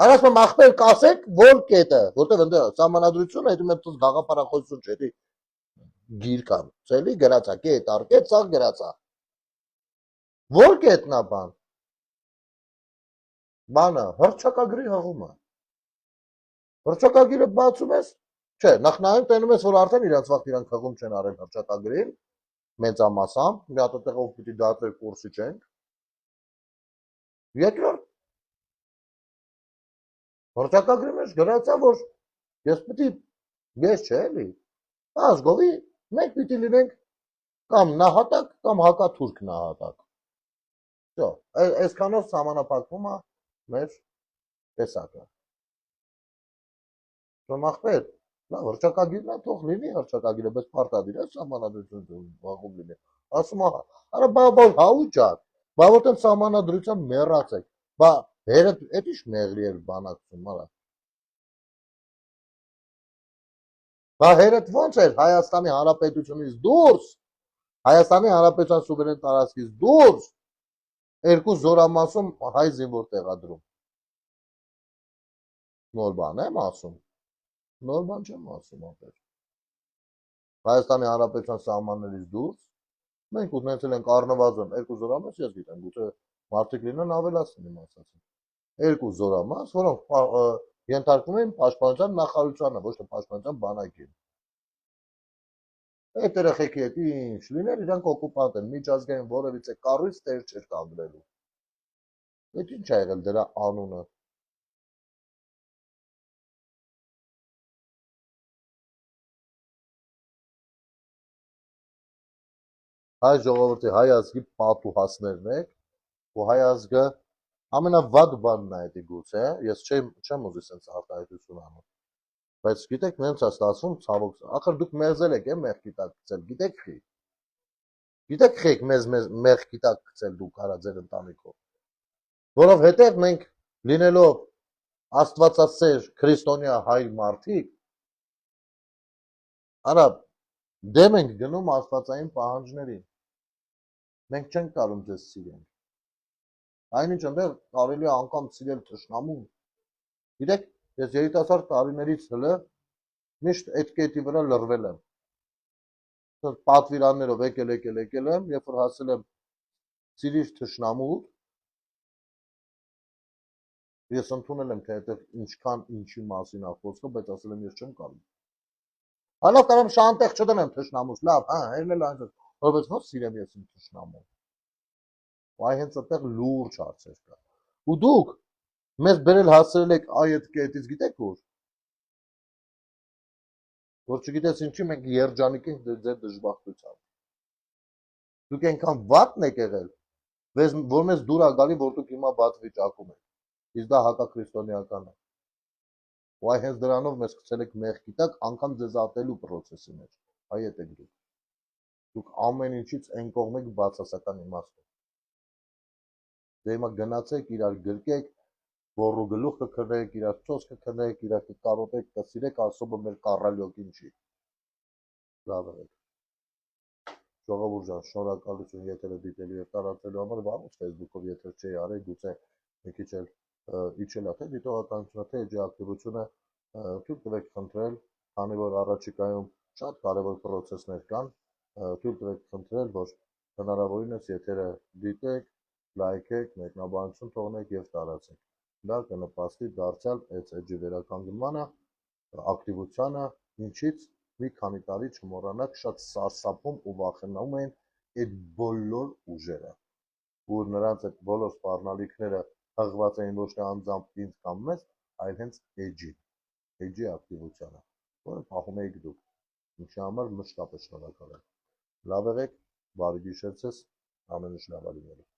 Արած մեմ ախպեր կասեք, որ կետը, որտեղ ընդ սահմանադրությունը հետո մեր տես գաղափարախոսություն չէ, էլի գիրքան, ցելի գրածա, կետ, արկետ, ցաղ գրածա։ Որ կետնա բան։ Բանը, հռչակագրի հղումը։ Հռչակագիրը բացում ես, չէ, նախ նայում տենում ես, որ արդեն իրանց վաղ իրանք հղում չեն արել հռչակագրին, մեծամասամբ, մի հատ տեղով պիտի դատվեր կուրսի չենք։ Երկրորդ հռչակագրի մեջ գրածա, որ ես պիտի, ես չէ էլի, ազգովի մենք պիտի լինենք կամ նահատակ, կամ հակաթուրք նահատակ։ Всё, այսքանով սահմանափակվում է մեր տեսակը։ Ախպեր, լավ, հռչակագիրն է, թող լինի հռչակագիրը, բայց պարտադիր է սահմանադրություն վաղում լինի։ Ասում է, արա բա հաուճար, բա որտեղ սահմանադրության մեռացեք, բա հերդ էդ ինչ մեղրի էր բանակցում, արա։ Բա հերդ ոնց էր Հայաստանի Հանրապետությունից դուրս, Հայաստանի Հանրապետության սուվերեն տարածքից դուրս, 2 զորամասում հայ զինվոր տեղադրում։ Նոր բան եմ ասում։ Նոր բան չեմ ասում ապեր։ Հայաստանի Հանրապետության սահմաններից դուրս մենք ունեցել ենք առնվազն 2 զորամաս, ես գիտեմ, գուցե մարդիկ լինեն ավելացնի իմ ասածը։ 2 զորամաս, որոնք ենթարկվում են պաշտպանության նախարարությանը, ոչ թե պաշտպանության բանակին։ Այդ երեխեքի հետ ինչ լիներ, իրանք օկուպանտ են, միջազգային որևիցե կառույց տեր չէր կանգնելու։ Այդ ինչ ա եղել դրա անունը։ Հայ ժողովրդի, հայ ազգի պատուհասներն եք, ու հայ ազգը ամենավատ բանն է դա գուցե, ես չեմ ուզի sense արտահայտություն անում։ Բայց գիտեք, նենց է ստացվում, ցավոք, ախր դուք մերզել եք, մեղքի տակ գցել, գիտեք խի։ Գիտեք խի մեզ մեղքի տակ գցել դուք արա ձեր ընտանիքով։ Որովհետև մենք լինելով աստվածասեր քրիստոնյա հայ մարդիկ, արա դեմ ենք գնում աստվածային պահանջներին։ Մենք չենք կարող ձեզ սիրենք։ Այնինչ այնտեղ կարելի է անգամ սիրել թշնամուն։ Գիտեք, ես երիտասարդ տարիներից հլը միշտ այդ կետի վրա լռվել եմ։ Պատվիրաններով եկել եմ, երբ որ հասել եմ սիրիչ թշնամու, ես ընդունել եմ, թե այդտեղ ինչքան ինչի մասին է խոսքը, բայց ասել եմ ես չեմ կարող։ Հալով կարող եմ շանտեղ չդնեմ թշնամուս, լավ, հա, ելնել այնպես, որպես ո՞ր սիրեմ ես իմ թշնամուն։ Այ հենց այդտեղ լուրջ հարցեր կա։ Ու դուք մեզ բերել հասցրել եք այդ կետից, գիտեք որ։ Որ չգիտես ինչի մենք երջանիկ ենք ձեր դժբախտությամբ։ Դուք այնքան վատն եք եղել, որ մեզ դուր ա գալի, որ դուք հիմա բաց վիճակում եք։ Իսկ դա հակաքրիստոնեական է։ Ու այ հենց դրանով մեզ գցել եք մեղքի տակ, անգամ ձեզ ատելու process-ի մեջ։ Այ այդ եք դուք։ Դուք ամեն ինչից այն կողմ եք բացասական իմաստով։ Դե հիմա գնացեք իրար գրկեք, ոռու գլուխ կքնեք, իրար ծոց կքնեք, իրար կկարոտեք, կսիրեք, ասոբը մեր կառալյոկին չի։ Լավ եք։ Ժողովուրդ ջան, շնորհակալություն եթերը դիտելու եւ տարածելու համար, վաղուց Facebook-ով եթեր չի արել, գուցե մի քիչ էլ իջել է թե դիտողականությունը, թե էջի ակտիվությունը թույլ տվեք խնդրել, քանի որ առաջիկայում շատ կարևոր process-ներ կան, թույլ տվեք խնդրել, որ հնարավորինս եթերը դիտեք, լայքեք, մեկնաբանություն թողնեք եւ տարածեք։ Դա կնպաստի դարձյալ այս էջի վերականգնմանը, ակտիվությանը, ինչից մի քանի տարի չմոռանաք, շատ սարսափում ու վախենանում են այդ բոլոր ուժերը, որ նրանց այդ բոլոր սպառնալիքները հղված էին ոչ թե անձամբ ինձ կամ մեզ, այլ հենց էջի ակտիվությանը, որը պահում եք դուք, ինչի համար մշտապես շնորհակալ եմ։ Լավ եղեք, բարի գիշեր ձեզ, ամեն ինչ լավ լինելու։